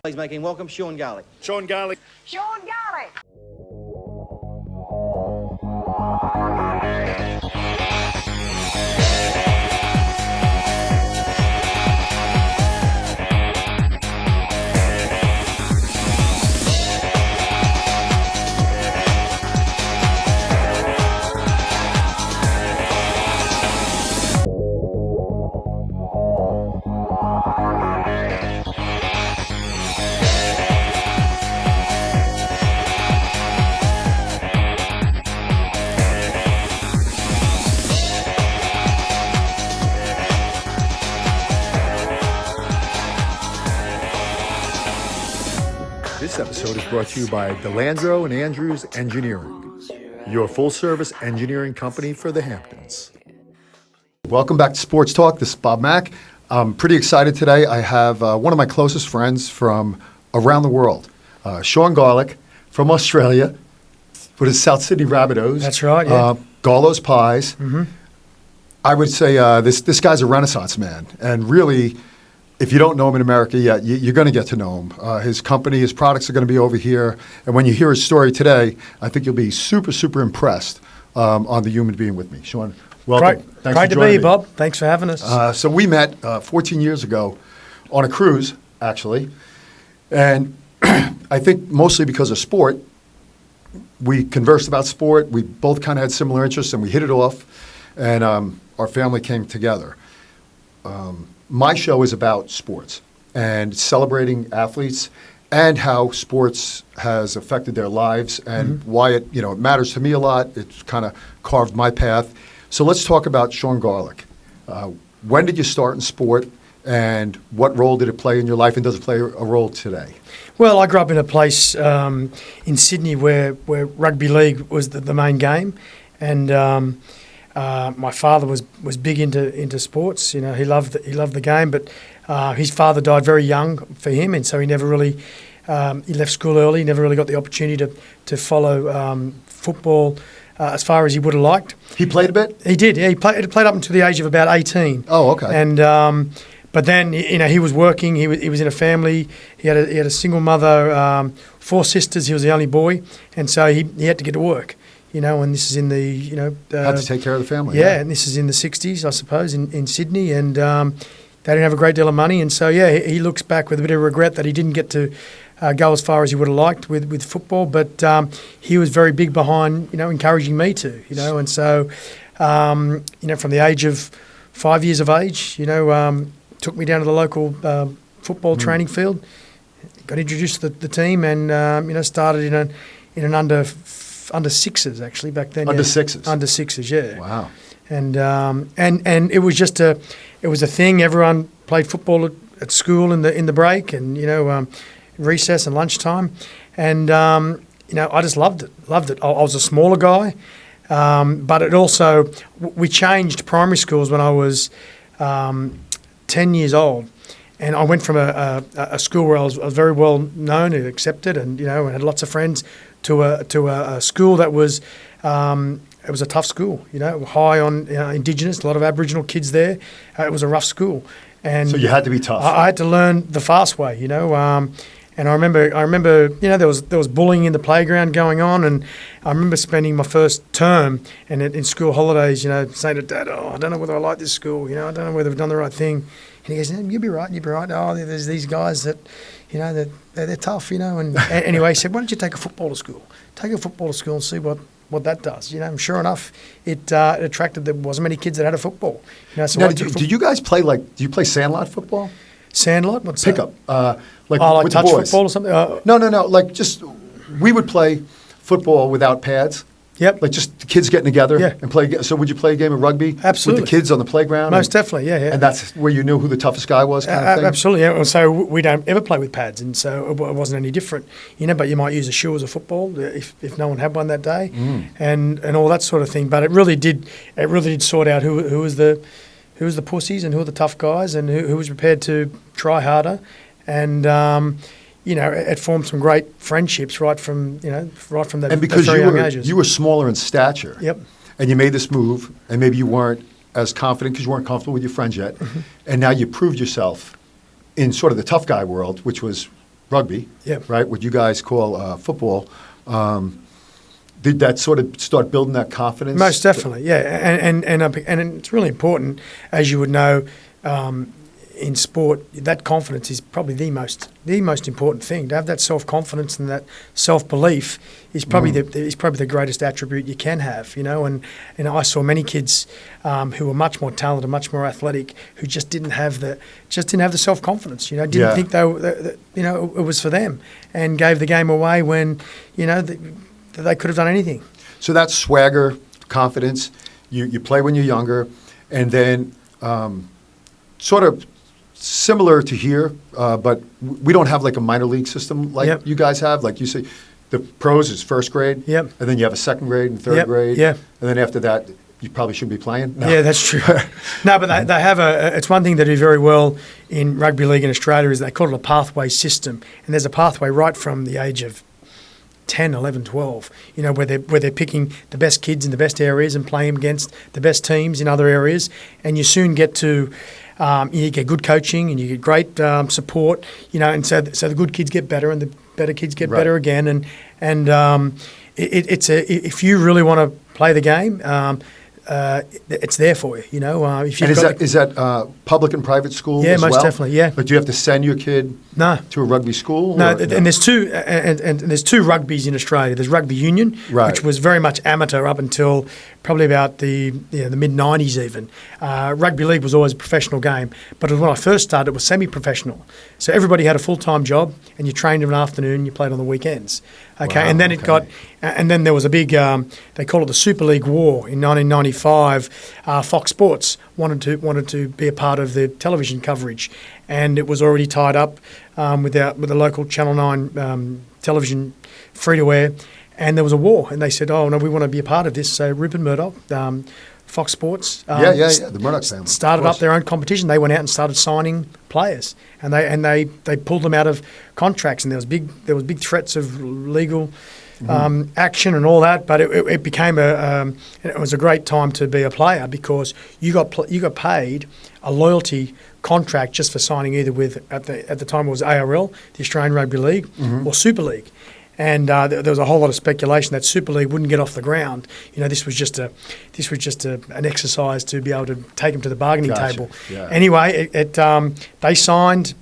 Please make him welcome Sean Garlick. Sean Garlick. Sean Garlick. This episode is brought to you by DeLandro and Andrews Engineering, your full-service engineering company for the Hamptons. Welcome back to Sports Talk. This is Bob Mack. I'm pretty excited today. I have one of my closest friends from around the world, Sean Garlick from Australia with his South Sydney Rabbitohs. That's right, yeah. Garlo's Pies. Mm-hmm. I would say this guy's a Renaissance man, and really, if you don't know him in America yet, you're going to get to know him. His company, his products are going to be over here. And when you hear his story today, I think you'll be super, super impressed on the human being with me. Sean, welcome. Great to be here, Bob. Thanks for having us. So we met 14 years ago on a cruise, actually. And I think mostly because of sport. We conversed about sport. We both kind of had similar interests, and we hit it off. And our family came together. My show is about sports and celebrating athletes and how sports has affected their lives and why it matters to me a lot. It's kind of carved my path. So let's talk about Sean Garlick. When did you start in sport, and what role did it play in your life, and does it play a role today? Well, I grew up in a place in Sydney where rugby league was the main game, and my father was big into sports. You know, he loved the game, but his father died very young for him, and so he never really he left school early. Never really got the opportunity to follow football as far as he would have liked. He played a bit? He did. Yeah, he played up until the age of about 18. Oh, okay. And but then he was working. He was in a family. He had a single mother, 4 sisters. He was the only boy, and so he had to get to work. And this is in the, had to take care of the family. Yeah, and this is in the 60s, I suppose, in Sydney, and they didn't have a great deal of money, and so, he looks back with a bit of regret that he didn't get to go as far as he would have liked with football, but he was very big behind, encouraging me to, and so, from the age of 5 years of age, took me down to the local football training field, got introduced to the team, and, started in an under sixes actually back then. Under sixes. Under sixes, yeah. Wow. And it was just a thing. Everyone played football at school in the break, and recess and lunchtime, and I just loved it. I was a smaller guy, but it also we changed primary schools when I was 10 years old. And I went from a school where I was very well known and accepted, and and had lots of friends, to a school that was it was a tough school. High on Indigenous, a lot of Aboriginal kids there. It was a rough school, and so you had to be tough. I had to learn the fast way. And I remember there was bullying in the playground going on, and I remember spending my first term and in school holidays, saying to Dad, "Oh, I don't know whether I like this school. I don't know whether we've done the right thing." And he goes, "You'll be right. You'll be right. Oh, there's these guys that, that they're tough, And anyway, he said, "Why don't you take a football to school? Take a football to school and see what that does." And sure enough, it attracted. There wasn't many kids that had a football. So now, do you guys play do you play sandlot football? Sandlot? What's pickup? Like with touch the boys. football or something? No. Like just we would play football without pads. Yep. Like just the kids getting together Yeah. and play. So would you play a game of rugby Absolutely. with the kids on the playground? Most definitely, yeah. And that's where you knew who the toughest guy was, kind of thing? Absolutely, yeah. So we don't ever play with pads, and so it wasn't any different, But you might use a shoe as a football if no one had one that day, and all that sort of thing. But it really did sort out who was the pussies and who were the tough guys, and who was prepared to try harder, and it formed some great friendships right from that and because very young ages. you were smaller in stature. Yep. And you made this move, and maybe you weren't as confident because you weren't comfortable with your friends yet, and now you proved yourself in sort of the tough guy world, which was rugby, Yeah. right? What you guys call football. Did that sort of start building that confidence? Most definitely, yeah, and it's really important, as you would know, in sport. That confidence is probably the most important thing. To have that self confidence and that self belief is probably the greatest attribute you can have. And I saw many kids who were much more talented, much more athletic, who just didn't have the self confidence. Didn't think it was for them, and gave the game away when they could have done anything. So that's swagger, confidence. You play when you're younger, and then sort of similar to here, but we don't have like a minor league system like you guys have. Like you say, the pros is first grade, and then you have a second grade and third grade, and then after that, you probably shouldn't be playing. No. Yeah, that's true. No, but they have it's one thing they do very well in rugby league in Australia is they call it a pathway system, and there's a pathway right from the age of 10, 11, 12, where they're picking the best kids in the best areas and playing against the best teams in other areas, and you soon get to you get good coaching and you get great support, and so the good kids get better and the better kids get better again, and it's if you really want to play the game. It's there for you, If and is that public and private school? Yeah, as most well? definitely. Yeah. But do you have to send your kid to a rugby school? No, and there's two and there's two rugbies in Australia. There's rugby union, which was very much amateur up until probably about the mid '90s even. Rugby league was always a professional game, but when I first started, it was semi-professional. So everybody had a full-time job, and you trained in the afternoon, you played on the weekends. Okay, Wow, and then and then there was a big, they call it the Super League War in 1995. Fox Sports wanted to be a part of the television coverage, and it was already tied up with the local Channel 9 television free-to-air, and there was a war, and they said, "Oh no, we want to be a part of this." So Rupert Murdoch, Fox Sports, the Murdoch family started up their own competition. They went out and started signing players, and they pulled them out of contracts, and there was big threats of legal action and all that. But it became it was a great time to be a player because you got paid a loyalty contract just for signing either with at the time it was ARL, the Australian Rugby League, or Super League. And there was a whole lot of speculation that Super League wouldn't get off the ground. This was just an exercise to be able to take them to the bargaining table. Yeah. Anyway, they signed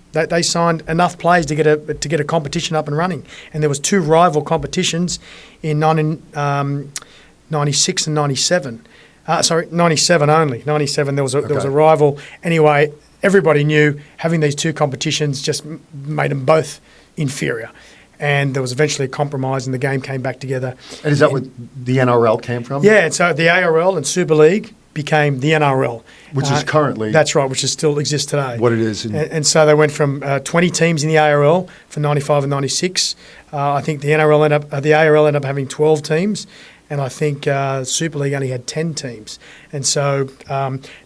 enough players to get a competition up and running. And there was two rival competitions in 96 and 97. 97 only. 97 there was a rival. Anyway, everybody knew having these two competitions just made them both inferior. And there was eventually a compromise, and the game came back together. And is that what the NRL came from? Yeah, and so the ARL and Super League became the NRL. Which is currently... That's right, which still exists today. What it is. And so they went from 20 teams in the ARL for 95 and 96. I think the ARL ended up having 12 teams, and I think Super League only had 10 teams. And so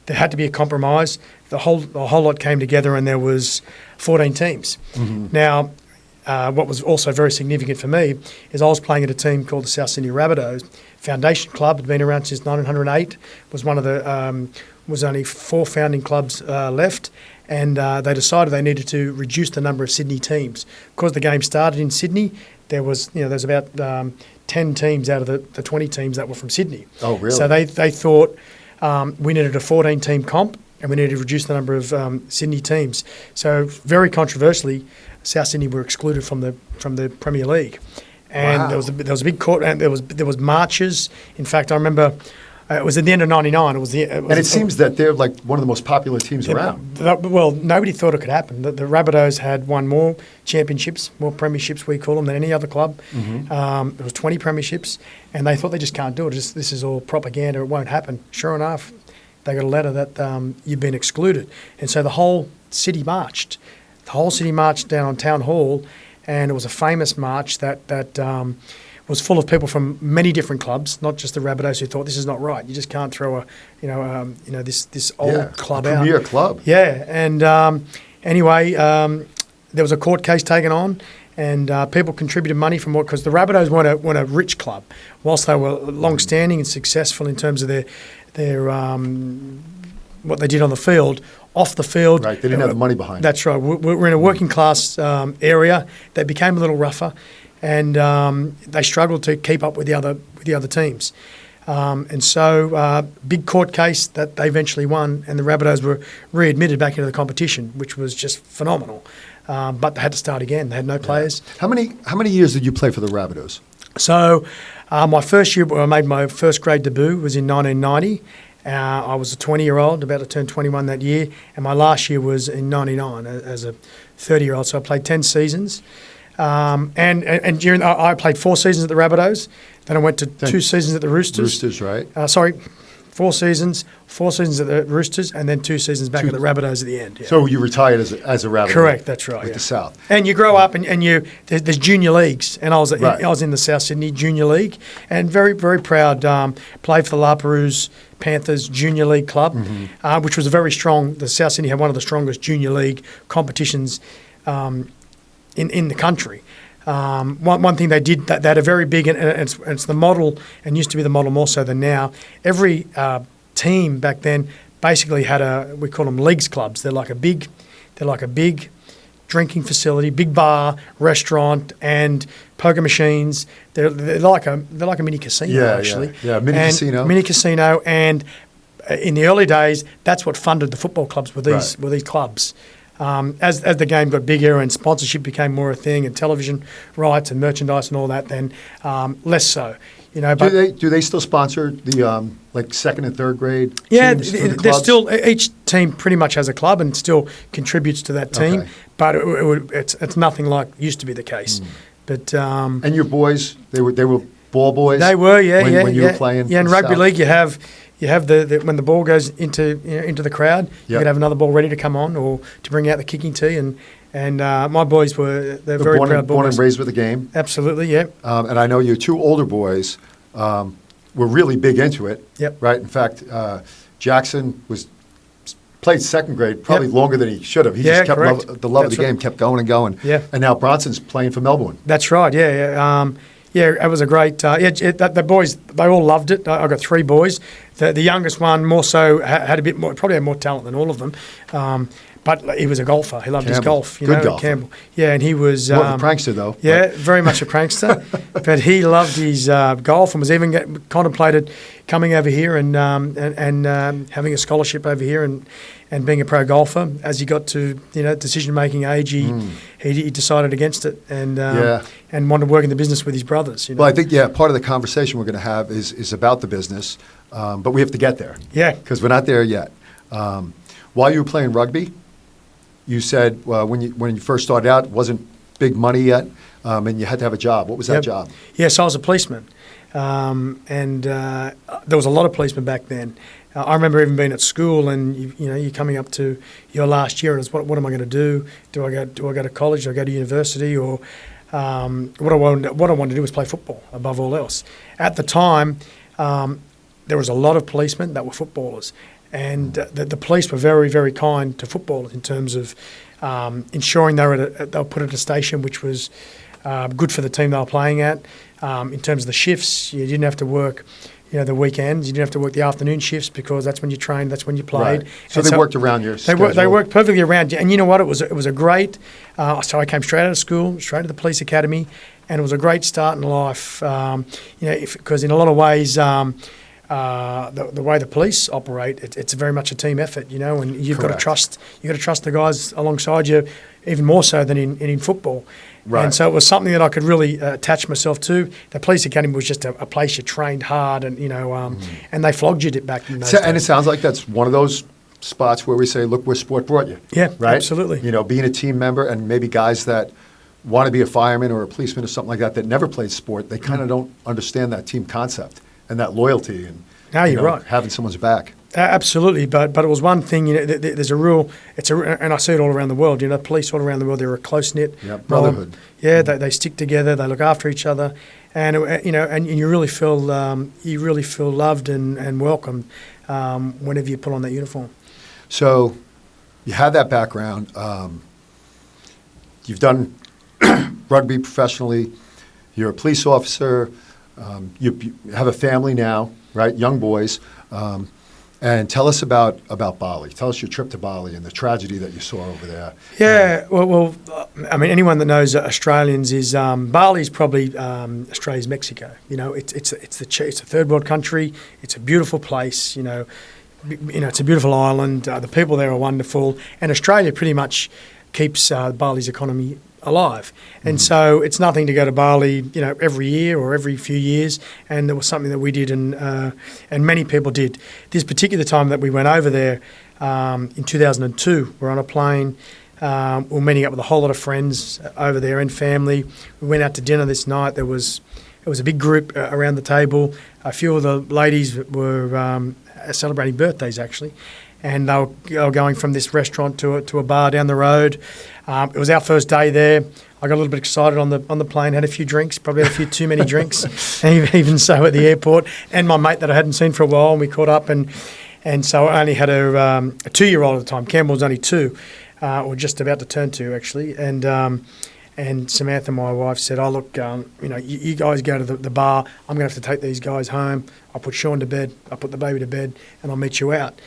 there had to be a compromise. The whole lot came together, and there was 14 teams. Mm-hmm. Now... what was also very significant for me is I was playing at a team called the South Sydney Rabbitohs. Foundation club had been around since 1908. Was one of the was only 4 founding clubs left, and they decided they needed to reduce the number of Sydney teams because the game started in Sydney. There was there's about 10 teams out of the 20 teams that were from Sydney. Oh, really? So they thought we needed a 14-team comp, and we needed to reduce the number of Sydney teams. So very controversially, South Sydney were excluded from the Premier League, and there was a big court, and there was marches. In fact, I remember it was at the end of '99. It seems that they're like one of the most popular teams around. Well, nobody thought it could happen. The Rabbitohs had won more championships, more premierships, we call them, than any other club. Mm-hmm. There was 20 premierships, and they thought they just can't do it. This is all propaganda. It won't happen. Sure enough, they got a letter that you've been excluded, and so the whole city marched. The whole city marched down on Town Hall, and it was a famous march that was full of people from many different clubs, not just the Rabbitohs, who thought this is not right. You just can't throw this old club out. Premier club. Yeah, and anyway, there was a court case taken on, and people contributed money from because the Rabbitohs weren't a rich club, whilst they were long-standing and successful in terms of their what they did on the field, off the field. Right, they didn't have the money behind it. That's right. We're in a working class area that became a little rougher, and they struggled to keep up with the other teams. And so, big court case that they eventually won, and the Rabbitohs were readmitted back into the competition, which was just phenomenal. But they had to start again. They had no players. How many years did you play for the Rabbitohs? So, my first year, I made my first grade debut was in 1990. I was a 20-year-old, about to turn 21 that year, and my last year was in 99 as a 30-year-old. So I played 10 seasons. And during I played 4 seasons at the Rabbitohs. Then I went to 2 seasons at the Roosters. Roosters, right? 4 seasons at the Roosters, and then 2 seasons back at the Rabbitohs at the end. Yeah. So you retired as a Rabbitoh? Correct, that's right. With the South. And you grow up, and there's junior leagues, and I was in the South Sydney Junior League, and very, very proud. Played for the Laperouse Panthers Junior League Club, which was a very strong. The South Sydney had one of the strongest junior league competitions in the country. One thing they did, they had a very big, and it's the model, and used to be the model more so than now. Every team back then basically had we call them leagues clubs. They're like a big drinking facility, big bar, restaurant, and poker machines. They're like a mini casino, actually. Yeah, mini casino. And in the early days, that's what funded the football clubs were these clubs. As the game got bigger and sponsorship became more a thing, and television rights and merchandise and all that, then less so. But do they still sponsor the like second and third grade? Yeah, teams for the they're clubs? still, each team pretty much has a club and still contributes to that team. Okay. But it's nothing like used to be the case. But and your boys, they were ball boys. They were, when you were playing. Yeah, in for rugby South? league, you have the when the ball goes into the crowd, you can have another ball ready to come on or to bring out the kicking tee. And my boys they're very proud born boys. and raised with the game. Absolutely, yeah. And I know your 2 older boys were really big into it. Yep. Right. In fact, Jackson played second grade probably longer than he should have. He just kept the love of the game, kept going and going. Yeah. And now Bronson's playing for Melbourne. That's right. Yeah. It was a great. The boys, they all loved it. I got 3 boys. The youngest one more so had a bit more, probably had more talent than all of them. But he was a golfer. He loved his golf. Good golfer. Campbell. Yeah, and he was More of a prankster, though. Yeah, very much a prankster. But he loved his golf and was even contemplated coming over here and having a scholarship over here and being a pro golfer. As he got to decision making age, he decided against it and wanted to work in the business with his brothers. Well, I think part of the conversation we're going to have is about the business, but we have to get there. Yeah, because we're not there yet. While you were playing rugby, you said when you first started out, it wasn't big money yet, and you had to have a job. What was that job? Yes, I was a policeman, and there was a lot of policemen back then. I remember even being at school, and you're coming up to your last year, and it's what am I going to do? Do I go to college? Do I go to university? Or what I wanted to do was play football above all else. At the time, there was a lot of policemen that were footballers. And the police were very, very kind to footballers in terms of ensuring they were put at a station which was good for the team they were playing at. In terms of the shifts, you didn't have to work, the weekends. You didn't have to work the afternoon shifts because that's when you trained, that's when you played. Right. So they worked around your schedule. They worked perfectly around you. And you know what? It was a great. So I came straight out of school, straight to the police academy, and it was a great start in life. Because in a lot of ways. The way the police operate, it's very much a team effort, and you've got to trust the guys alongside you, even more so than in football. Right. And so it was something that I could really attach myself to. The police academy was just a place you trained hard, and and they flogged you back in those days. And it sounds like that's one of those spots where we say, look, where sport brought you. Yeah, right? Absolutely. Being a team member, and maybe guys that want to be a fireman or a policeman or something like that never played sport, they kind of don't understand that team concept and that loyalty and you're right. having someone's back. Absolutely, but it was one thing. There's a rule. And I see it all around the world. Police all around the world. They're a close knit brotherhood. They stick together. They look after each other, and and you really feel loved and welcomed whenever you put on that uniform. So, you have that background. You've done rugby professionally. You're a police officer. You have a family now, right? Young boys. And tell us about Bali. Tell us your trip to Bali and the tragedy that you saw over there. Yeah, I mean, anyone that knows Australians is Bali's probably Australia's Mexico. You know, it's a third world country. It's a beautiful place. You know, it's a beautiful island. The people there are wonderful, and Australia pretty much keeps Bali's economy alive. And so it's nothing to go to Bali, you know, every year or every few years. And it was something that we did, and many people did. This particular time that we went over there in 2002, we're on a plane. We're meeting up with a whole lot of friends over there and family. We went out to dinner this night. It was a big group around the table. A few of the ladies were celebrating birthdays, actually. And they were going from this restaurant to a bar down the road. It was our first day there. I got a little bit excited on the plane, had a few drinks, probably had a few too many drinks, even so at the airport. And my mate that I hadn't seen for a while, and we caught up. And so I only had a 2-year-old at the time. Campbell was only 2, or just about to turn 2, actually. And Samantha, my wife, said, "Oh, look, you know, you guys go to the bar. I'm going to have to take these guys home. I'll put Sean to bed. I'll put the baby to bed, and I'll meet you out."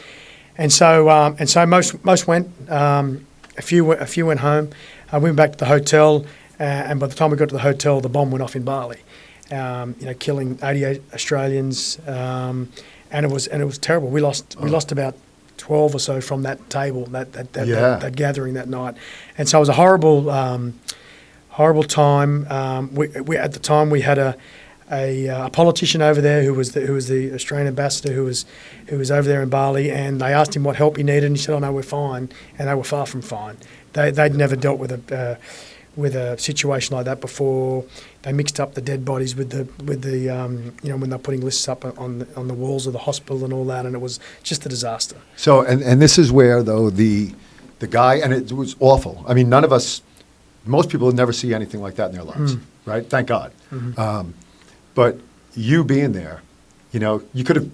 And so most went. A few went home. We went back to the hotel, and by the time we got to the hotel, the bomb went off in Bali. You know, killing 88 Australians, and it was terrible. We lost about 12 or so from that table, that gathering that night, and so it was a horrible time. We at the time we had a politician over there who was the Australian ambassador who was over there in Bali, and they asked him what help he needed, and he said, "Oh no, we're fine," and they were far from fine. They'd never dealt with a situation like that before. They mixed up the dead bodies with the you know, when they're putting lists up on the walls of the hospital and all that, and it was just a disaster. So and this is where though the guy, and it was awful. I mean, most people would never see anything like that in their lives, right? Thank God. But you being there, you know, you could have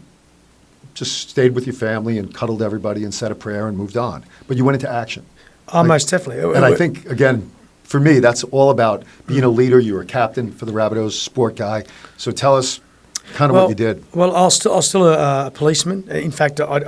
just stayed with your family and cuddled everybody and said a prayer and moved on. But you went into action. Most definitely. And I think, again, for me, that's all about being a leader. You were a captain for the Rabbitohs, sport guy. So tell us kind of what you did. Well, I was still a policeman. In fact, I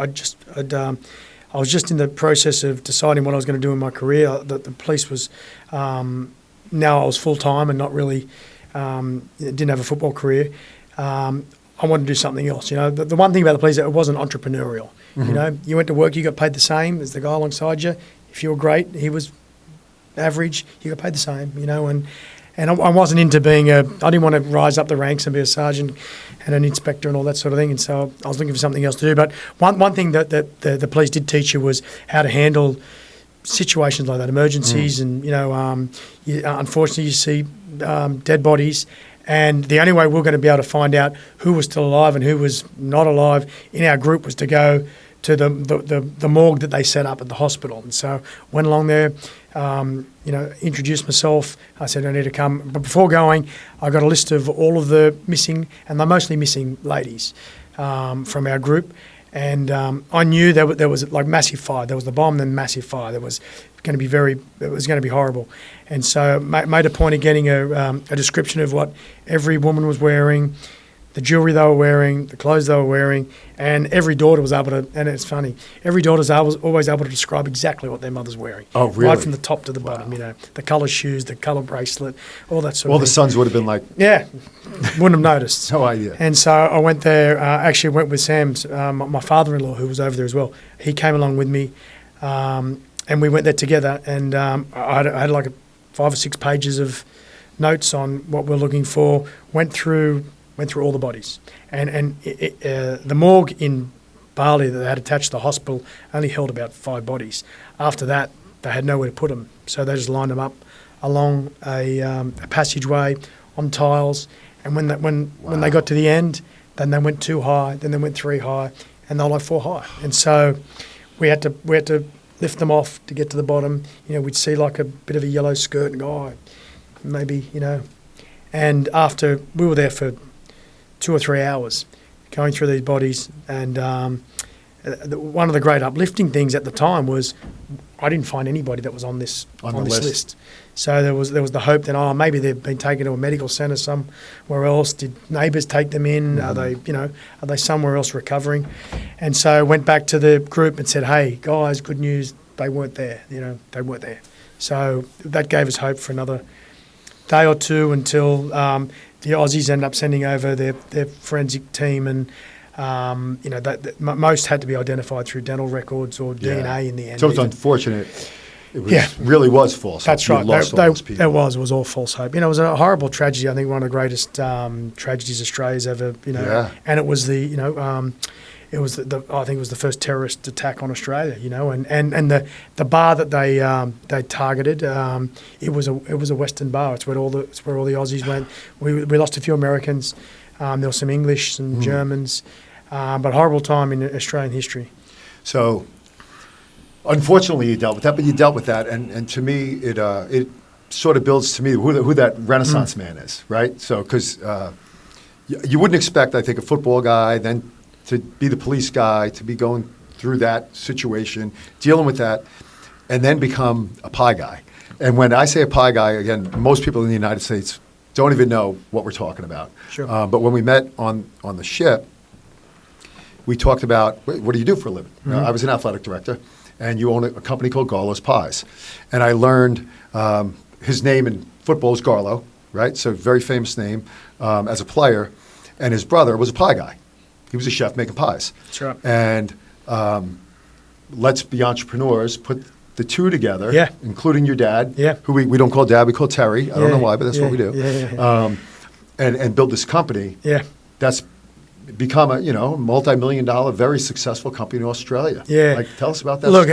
was just in the process of deciding what I was going to do in my career. The police was, now I was full-time and not really, didn't have a football career. I wanted to do something else. You know, the one thing about the police, it wasn't entrepreneurial. You know, you went to work, you got paid the same as the guy alongside you. If you were great, he was average, you got paid the same. You know, and I wasn't into being I didn't want to rise up the ranks and be a sergeant and an inspector and all that sort of thing. And so I was looking for something else to do. But one thing that the police did teach you was how to handle situations like that, emergencies, and you know, unfortunately, you see dead bodies, and the only way we're going to be able to find out who was still alive and who was not alive in our group was to go to the morgue that they set up at the hospital. And so went along there, you know, introduced myself. I said I need to come, but before going, I got a list of all of the missing, and they're mostly missing ladies from our group. And I knew there was like massive fire. There was the bomb, then massive fire. It was going to be horrible. And so made a point of getting a description of what every woman was wearing, the jewelry they were wearing, the clothes they were wearing, and every daughter was able to, and it's funny, every daughter's always able to describe exactly what their mother's wearing. Oh, really? Right from the top to the bottom, you know, the colour shoes, the colour bracelet, all that sort of thing. Well, the sons would have been like... Yeah, wouldn't have noticed. No idea. And so I went there, actually went with Sam's, my father-in-law, who was over there as well. He came along with me, and we went there together, and I had like 5 or 6 pages of notes on what we're looking for, went through all the bodies. And the morgue in Bali that they had attached to the hospital only held about 5 bodies. After that, they had nowhere to put them, so they just lined them up along a passageway on tiles. And when they got to the end, then they went 2 high, then they went 3 high, and they were like 4 high. And so we had to lift them off to get to the bottom. You know, we'd see like a bit of a yellow skirt and go, oh, maybe, you know. And after we were there for 2 or 3 hours going through these bodies, and one of the great uplifting things at the time was I didn't find anybody that was on this list. So there was the hope that maybe they've been taken to a medical centre somewhere else. Did neighbours take them in? Mm-hmm. Are they somewhere else recovering? And so I went back to the group and said, hey guys, good news, they weren't there. They weren't there. So that gave us hope for another day or two until the Aussies ended up sending over their forensic team, and most had to be identified through dental records or DNA in the end. So it's unfortunate. It really was false. That's right. Lost all those people. It was all false hope. It was a horrible tragedy. I think one of the greatest tragedies Australia's ever. And it was I think it was the first terrorist attack on Australia. And the bar that they targeted, it was a Western bar. It's where all the Aussies went. We lost a few Americans. There was some English, some Germans, but horrible time in Australian history. So, unfortunately, you dealt with that, but you dealt with that, and to me, it sort of builds to me who that Renaissance man is, right? So, because you wouldn't expect, I think, a football guy then to be the police guy, to be going through that situation, dealing with that, and then become a pie guy. And when I say a pie guy, again, most people in the United States don't even know what we're talking about. Sure. But when we met on the ship, we talked about, what do you do for a living? I was an athletic director, and you own a company called Garlo's Pies. And I learned his name in football is Garlo, right? So very famous name as a player. And his brother was a pie guy. He was a chef making pies. That's right. And let's be entrepreneurs, put the two together, including your dad, who we don't call dad, we call Terry. I don't know why, but that's what we do. And build this company that's become a multi-million-dollar, very successful company in Australia. Tell us about that. Look,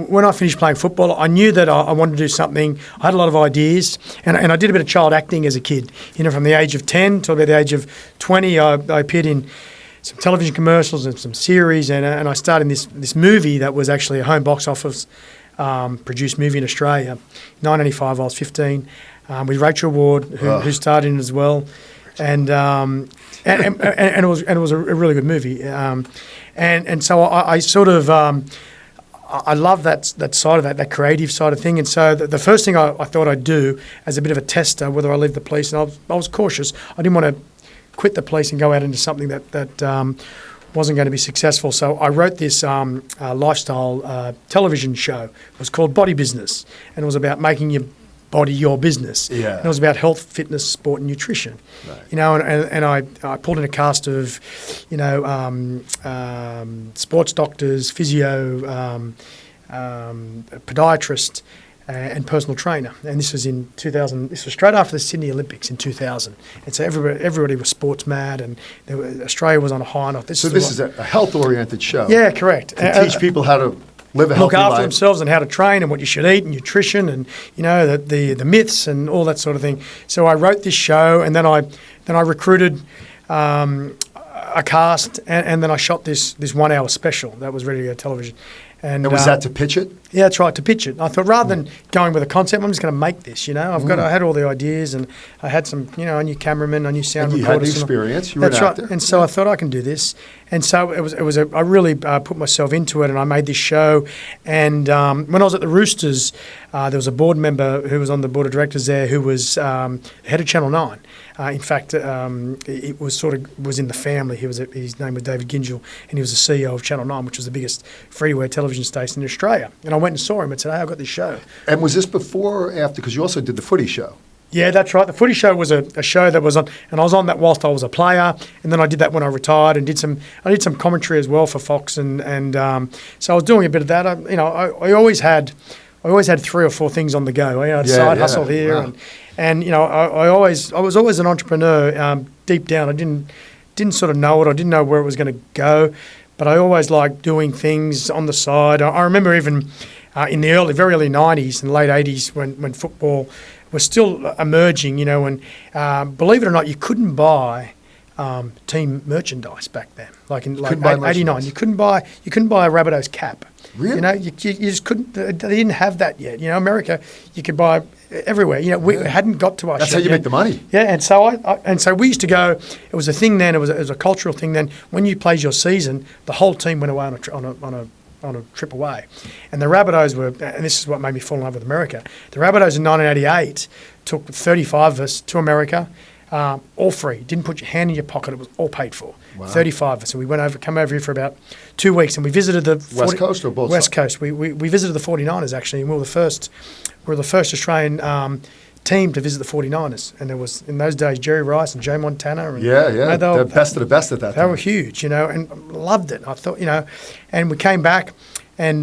when I finished playing football, I knew that I wanted to do something. I had a lot of ideas, and I did a bit of child acting as a kid. From the age of 10 to about the age of 20, I appeared in some television commercials and some series, and I starred in this movie that was actually a home box office produced movie in Australia. In 1985, I was 15, with Rachel Ward, who starred in it as well, and it was a really good movie, and so I sort of I love that side of that creative side of thing, and so the first thing I thought I'd do as a bit of a tester, whether I leave the police, and I was cautious. I didn't want to quit the police and go out into something that wasn't going to be successful. So I wrote this lifestyle television show. It was called Body Business, and it was about making your body your business. And it was about health, fitness, sport, and nutrition. Right. And I pulled in a cast of, sports doctors, physio, podiatrist, and personal trainer. And this was in 2000. This was straight after the Sydney Olympics in 2000. And so everybody was sports mad, and Australia was on a high note. This is a health-oriented show. Yeah, correct. To teach people how to live a healthy life. Look after themselves and how to train and what you should eat and nutrition and the myths and all that sort of thing. So I wrote this show, and then I recruited a cast, and then I shot this 1 hour special that was ready to go to television. And was that to pitch it? Yeah, that's right, to pitch it. I thought rather than going with a concept, I'm just going to make this. I had all the ideas, and I had some, I knew cameramen, I knew sound recorders. You had the experience. You were an actor. And so I thought I can do this. And so I really put myself into it, and I made this show. And when I was at the Roosters, there was a board member who was on the board of directors there who was head of Channel 9. In fact, it was was in the family. His name was David Gingell, and he was the CEO of Channel 9, which was the biggest free-to-air television station in Australia. And I went and saw him and said, "Hey, I've got this show." And was this before or after? Because you also did the footy show. Yeah, that's right. The footy show was a show that was on, and I was on that whilst I was a player, and then I did that when I retired, and I did some commentary as well for Fox, and so I was doing a bit of that. I always had 3 or 4 things on the go. I had a side hustle here, wow. and I was always an entrepreneur deep down. I didn't sort of know it. I didn't know where it was going to go, but I always liked doing things on the side. I remember even in the very early 90s and late 80s when football was still emerging, and believe it or not, you couldn't buy team merchandise back then. Like in 89, you couldn't buy a Rabbitohs cap. Really? You know, you just couldn't. They didn't have that yet. You know, America, you could buy everywhere. You know, we hadn't got to us. That's yet, how you make the money. Yeah, and so and so we used to go. It was a thing then. It was a cultural thing then. When you played your season, the whole team went away on a trip away, and the Rabbitohs were. And this is what made me fall in love with America. The Rabbitohs in 1988 took 35 of us to America. All free. Didn't put your hand in your pocket. It was all paid for. Wow. 35 of us. And we come over here for about 2 weeks, and we visited the West Coast or both? West Coast. We visited the 49ers actually, and we were the first Australian team to visit the 49ers. And there was in those days Jerry Rice and Joe Montana. And, Yeah. you know, They're best of the best at that they time. were huge, you know, and loved it. I thought, you know, and we came back and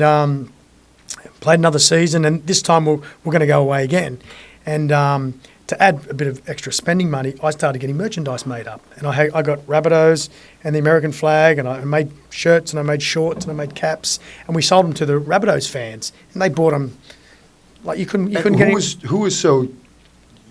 played another season, and this time we're going to go away again, and. To add a bit of extra spending money, I started getting merchandise made up. And I got Rabbitohs and the American flag, and I made shirts, and I made shorts, and I made caps, and we sold them to the Rabbitohs fans, and they bought them like you couldn't get any. Who was so?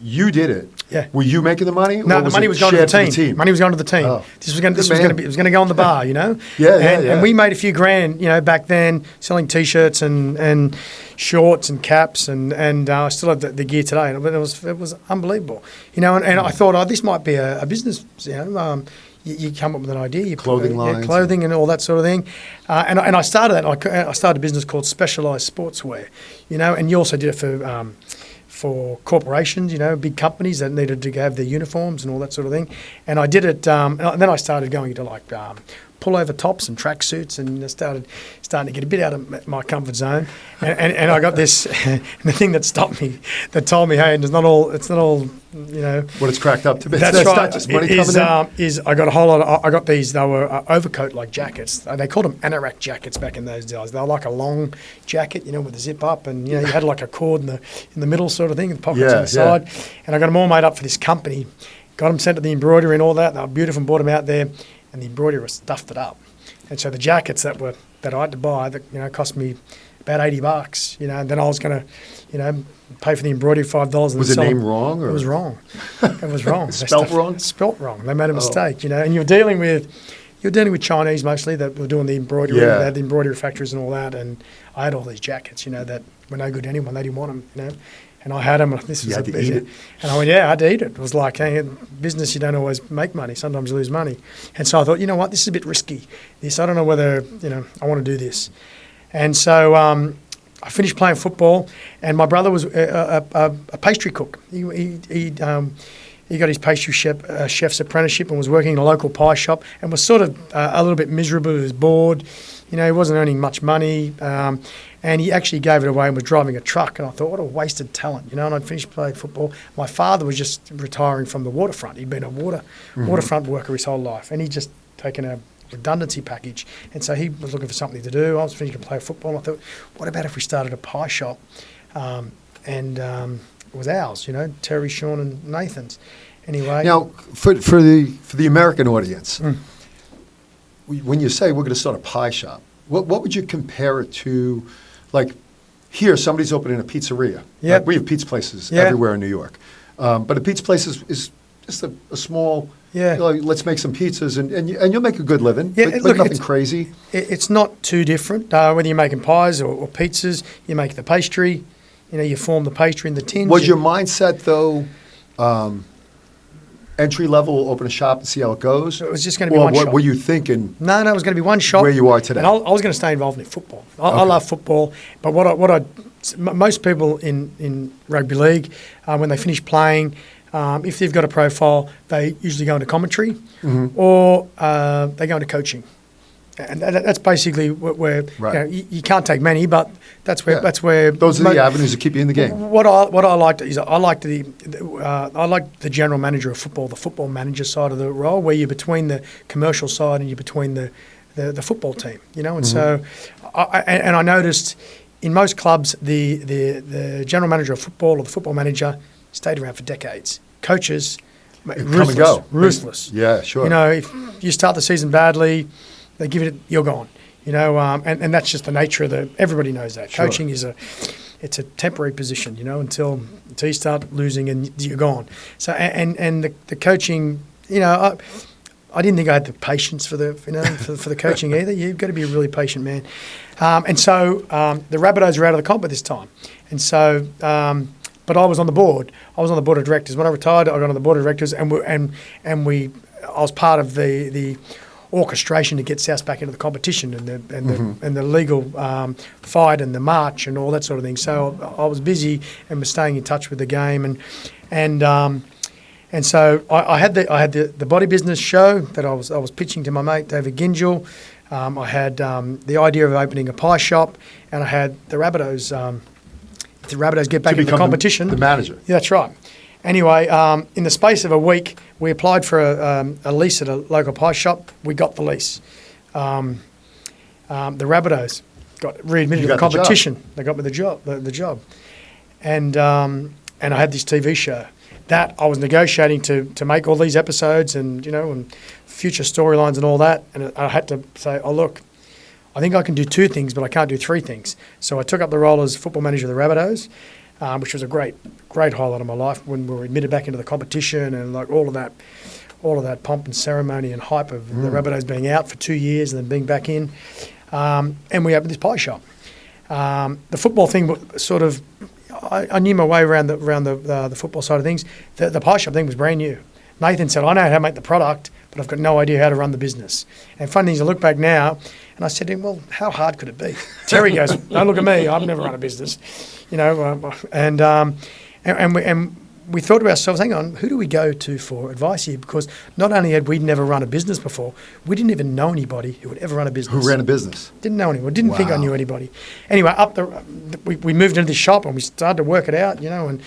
You did it. Yeah. Were you making the money? No, or the money it was going to the shared team. Money was going to the team. Oh. This was going Good to go on the bar, you know. Yeah. And we made a few grand, you know, back then selling T-shirts and shorts and caps, and I still have the gear today. And it was unbelievable, you know. And I thought, oh, this might be a business, you know. You come up with an idea, Clothing lines, clothing and all that sort of thing, and I started that. I started a business called Specialized Sportswear, you know, and you also did it for corporations, you know, big companies that needed to have their uniforms and all that sort of thing. And I did it, and then I started going into like pullover tops and tracksuits, and I starting to get a bit out of my comfort zone. And I got this, and the thing that stopped me, that told me, hey, it's not all, you know. What it's cracked up to be. That's It's right. not just money coming in. Is I got a whole lot. I got these. They were overcoat-like jackets. They called them anorak jackets back in those days. They were like a long jacket, you know, with a zip up, and you know, you had like a cord in the middle, sort of thing, and pockets inside. And I got them all made up for this company. Got them sent to the embroidery and all that. They were beautiful, and brought them out there, and the embroiderer stuffed it up. And so the jackets that I had to buy, that, you know, cost me about $80, you know. And then I was going to, you know, pay for the embroidery $5. And Was the name wrong? Or? It was wrong. It was wrong. Spelt wrong? Spelt wrong. They made a mistake, you know. And you're dealing with Chinese mostly that were doing the embroidery. Yeah. They had the embroidery factories and all that. And I had all these jackets, you know, that were no good to anyone. They didn't want them, you know. And I had them. This was You had to eat it. And I went, yeah, I had to eat it. It was like, hey, in business, you don't always make money. Sometimes you lose money. And so I thought, you know what, this is a bit risky. I don't know whether, you know, I want to do this. And so I finished playing football, and my brother was a pastry cook. He got his pastry chef's apprenticeship and was working in a local pie shop, and was sort of a little bit miserable. He was bored. You know, he wasn't earning much money. And he actually gave it away and was driving a truck. And I thought, what a wasted talent, you know. And I'd finished playing football. My father was just retiring from the waterfront. He'd been a waterfront worker his whole life. And he'd just taken a redundancy package. And so he was looking for something to do. I was finishing to play football. And I thought, what about if we started a pie shop? It was ours, you know, Terry, Sean and Nathan's. Anyway. Now, for the American audience, when you say we're going to start a pie shop, what would you compare it to? Like, here, somebody's opening a pizzeria. Yeah. Like, we have pizza places everywhere in New York. But a pizza place is just a small, you know, let's make some pizzas, and you'll make a good living, but nothing crazy. It's not too different. Whether you're making pies or pizzas, you make the pastry, you know, you form the pastry in the tins. Was your mindset, though, entry level, open a shop and see how it goes? It was just going to be one shop. What were you thinking? No, it was going to be one shop. Where you are today? And I was going to stay involved in football. I love football, but most people in rugby league, when they finish playing, if they've got a profile, they usually go into commentary, or they go into coaching. And that's basically where right. You know, you can't take many, but that's where those are the avenues that keep you in the game. What I liked is I liked the general manager of football, the football manager side of the role, where you're between the commercial side and you're between the football team, you know. And so I noticed in most clubs the general manager of football or the football manager stayed around for decades. Coaches, ruthless, come and go. ruthless. Yeah, sure. You know, if you start the season badly, they give it, you're gone. You know, and that's just the nature of everybody knows that. Sure. Coaching it's a temporary position, you know, until you start losing and you're gone. So, and the coaching, you know, I didn't think I had the patience for the for the coaching either. You've got to be a really patient man. And so the Rabbitohs were out of the comp at this time, and so. But I was on the board. I was on the board of directors. When I retired, I got on the board of directors, I was part of the orchestration to get South back into the competition and the legal fight and the march and all that sort of thing. So I was busy and was staying in touch with the game and so I had the body business show that I was pitching to my mate David Gingell. I had the idea of opening a pie shop, and I had the Rabbitohs. The Rabbitohs get back into the competition. The manager. Yeah, that's right. Anyway, in the space of a week, we applied for a lease at a local pie shop. We got the lease. The Rabbitohs got readmitted to the competition. They got me the job. And I had this TV show that I was negotiating to make all these episodes and future storylines and all that. And I had to say, oh look, I think I can do two things, but I can't do three things. So I took up the role as football manager of the Rabbitohs, which was a great highlight of my life when we were admitted back into the competition and like all of that pomp and ceremony and hype of the Rabbitohs being out for 2 years and then being back in. And we opened this pie shop. The football thing sort of, I knew my way around the football side of things. The pie shop thing was brand new. Nathan said, I know how to make the product, but I've got no idea how to run the business. And funny thing is, I look back now, and I said to him, well, how hard could it be? Terry goes, don't look at me, I've never run a business. And we thought to ourselves, hang on, who do we go to for advice here? Because not only had we never run a business before, we didn't even know anybody who would ever run a business. Who ran a business? Didn't know anyone. Didn't think I knew anybody. Anyway, we moved into this shop and we started to work it out, and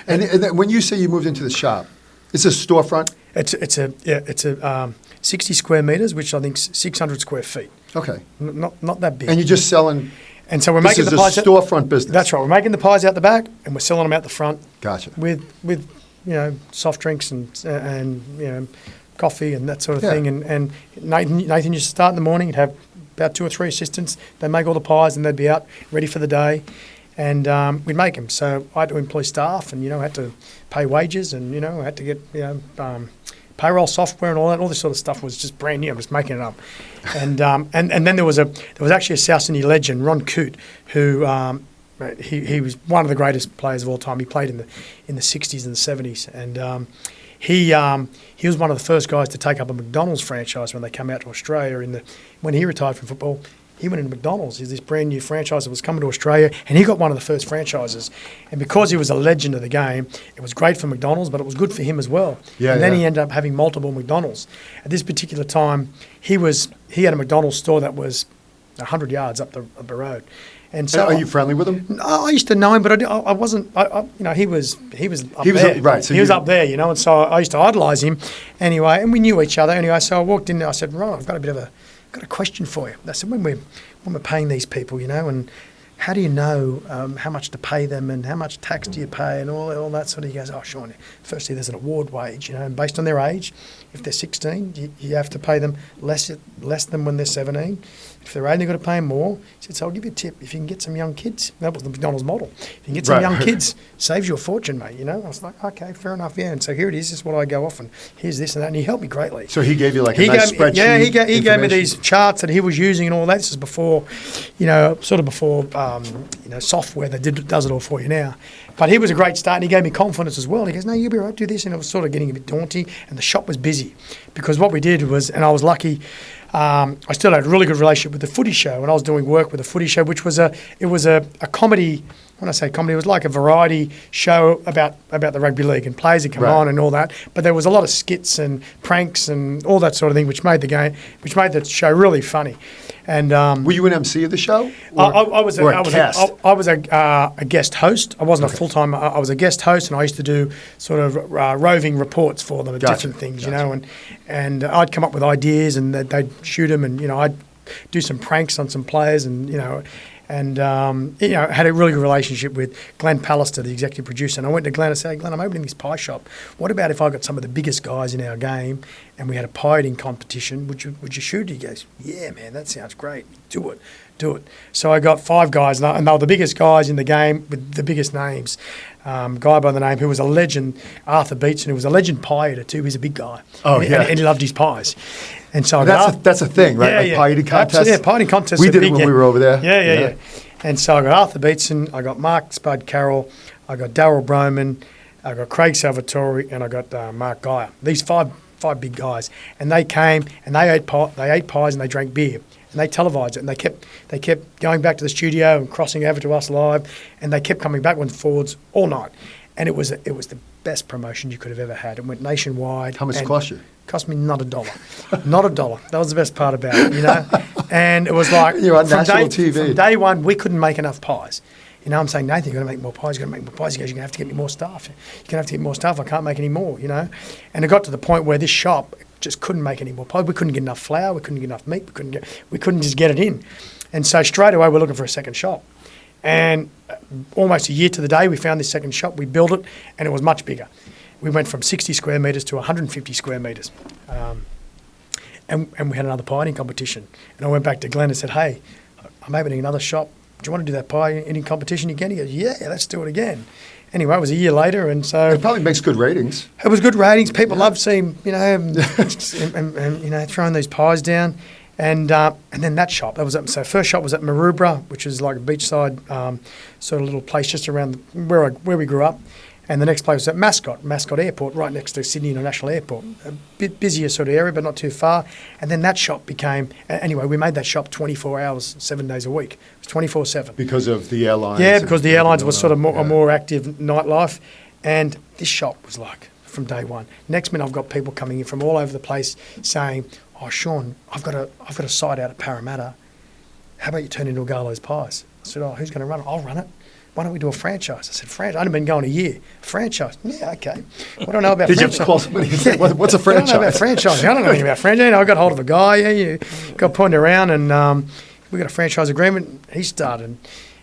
And when you say you moved into the shop, it's a storefront? It's a 60 square meters, which I think is 600 square feet. Okay. Not that big. And you're just selling. And so we're making the pies. This is a storefront business. That's right. We're making the pies out the back, and we're selling them out the front. Gotcha. With soft drinks and coffee and that sort of thing. And Nathan used to start in the morning. He'd have about 2 or 3 assistants. They'd make all the pies, and they'd be out ready for the day. And we'd make them. So I had to employ staff, and had to pay wages, and I had to get payroll software and all this sort of stuff was just brand new. I'm just making it up. And then there was actually a South Sydney legend, Ron Coote, who he was one of the greatest players of all time. He played in the 60s and the 70s, and he was one of the first guys to take up a McDonald's franchise when they came out to Australia. When he retired from football, he went into McDonald's. There's this brand new franchise that was coming to Australia, and he got one of the first franchises. And because he was a legend of the game, it was great for McDonald's, but it was good for him as well. And then he ended up having multiple McDonald's. At this particular time, he had a McDonald's store that was 100 yards up the road. And so, are you friendly with him? I used to know him, but I wasn't. He was up there. Right. So he was up there, and so I used to idolise him. Anyway, and we knew each other. Anyway, so I walked in there. I said, "Ron, I've got a question for you." I said, when we're paying these people, and how do you know how much to pay them and how much tax do you pay and all that sort of. He goes, "Oh, Sean, firstly there's an award wage, and based on their age, if they're 16, you have to pay them less than when they're 17. If they're 18, you've got to pay them more." He said, "So I'll give you a tip. If you can get some young kids," that was the McDonald's model. "If you can get some young kids, saves you a fortune, mate." I was like, "Okay, fair enough, yeah." And so here it is. This is what I go off, and here's this and that, and he helped me greatly. So he gave you a nice spreadsheet. Yeah, he gave me these charts that he was using and all that. This is before, sort of before, software that does it all for you now. But he was a great start, and he gave me confidence as well. He goes, "No, you'll be right, do this." And it was sort of getting a bit daunting, and the shop was busy because what we did was, and I was lucky. I still had a really good relationship with the Footy Show, and I was doing work with the Footy Show, which was a comedy. When I say comedy, it was like a variety show about the rugby league, and players would come on and all that. But there was a lot of skits and pranks and all that sort of thing, which made the show really funny. And were you an MC of the show? I was a guest host. I wasn't a full time. I was a guest host, and I used to do sort of roving reports for them at different things, and I'd come up with ideas, and they'd shoot them, and I'd do some pranks on some players, and And, had a really good relationship with Glenn Pallister, the executive producer. And I went to Glenn and said, hey, Glenn, I'm opening this pie shop. What about if I got some of the biggest guys in our game and we had a pie eating competition? Would you shoot it? He goes, yeah, man, that sounds great. Do it. So I got 5 guys, and they were the biggest guys in the game with the biggest names. Guy by the name who was a legend, Arthur Beetson, who was a legend pie eater too. He's a big guy. Oh, yeah. And he loved his pies. And so that's a thing, right? Pie eating contests. Absolutely, pie eating contests. We did it when we were over there. Yeah. And so I got Arthur Beetson, I got Mark Spud Carroll, I got Darryl Broman, I got Craig Salvatore, and I got Mark Geyer. These five big guys, and they came and they ate pies and they drank beer. And they televised it, and they kept going back to the studio and crossing over to us live, and they kept coming backwards and forwards all night. And it was the best promotion you could have ever had. It went nationwide. How much it cost you? Cost me not a dollar. Not a dollar. That was the best part about it, And it was like you're on national TV. From day one, we couldn't make enough pies. I'm saying, Nathan, you've got to make more pies. You've got to make more pies. He goes, you're going to have to get me more staff. You're going to have to get more staff. I can't make any more, And it got to the point where this shop just couldn't make any more pies. We couldn't get enough flour. We couldn't get enough meat. We couldn't just get it in. And so straight away, we're looking for a second shop. And almost a year to the day, we found this second shop. We built it, and it was much bigger. We went from 60 square metres to 150 square metres. And we had another pie eating competition. And I went back to Glenn and said, hey, I'm opening another shop. Do you want to do that pie eating competition again? He goes, yeah, let's do it again. Anyway, it was a year later, and so it probably makes good ratings. It was good ratings. People loved seeing, and throwing these pies down, and then that shop. That was so first shop was at Maroubra, which is like a beachside sort of little place just around where we grew up, and the next place was at Mascot Airport, right next to Sydney International Airport. A bit busier sort of area, but not too far. And then that shop became anyway. We made that shop 24 hours, 7 days a week. It was 24/7 because of the airlines. Yeah, because the airlines was sort of a more active nightlife, and this shop was like from day one. Next minute, I've got people coming in from all over the place saying, "Oh, Sean, I've got a site out at Parramatta. How about you turn into a Garlo's Pies?" I said, "Oh, who's going to run it? I'll run it. Why don't we do a franchise?" I said, franchise? I'd been going a year. Franchise? Yeah, okay. What do I know about franchise? Did you call somebody and say, what's a franchise? I don't know about franchise. I don't know anything about franchise. I got hold of a guy. You got pointed around, and we got a franchise agreement. He started.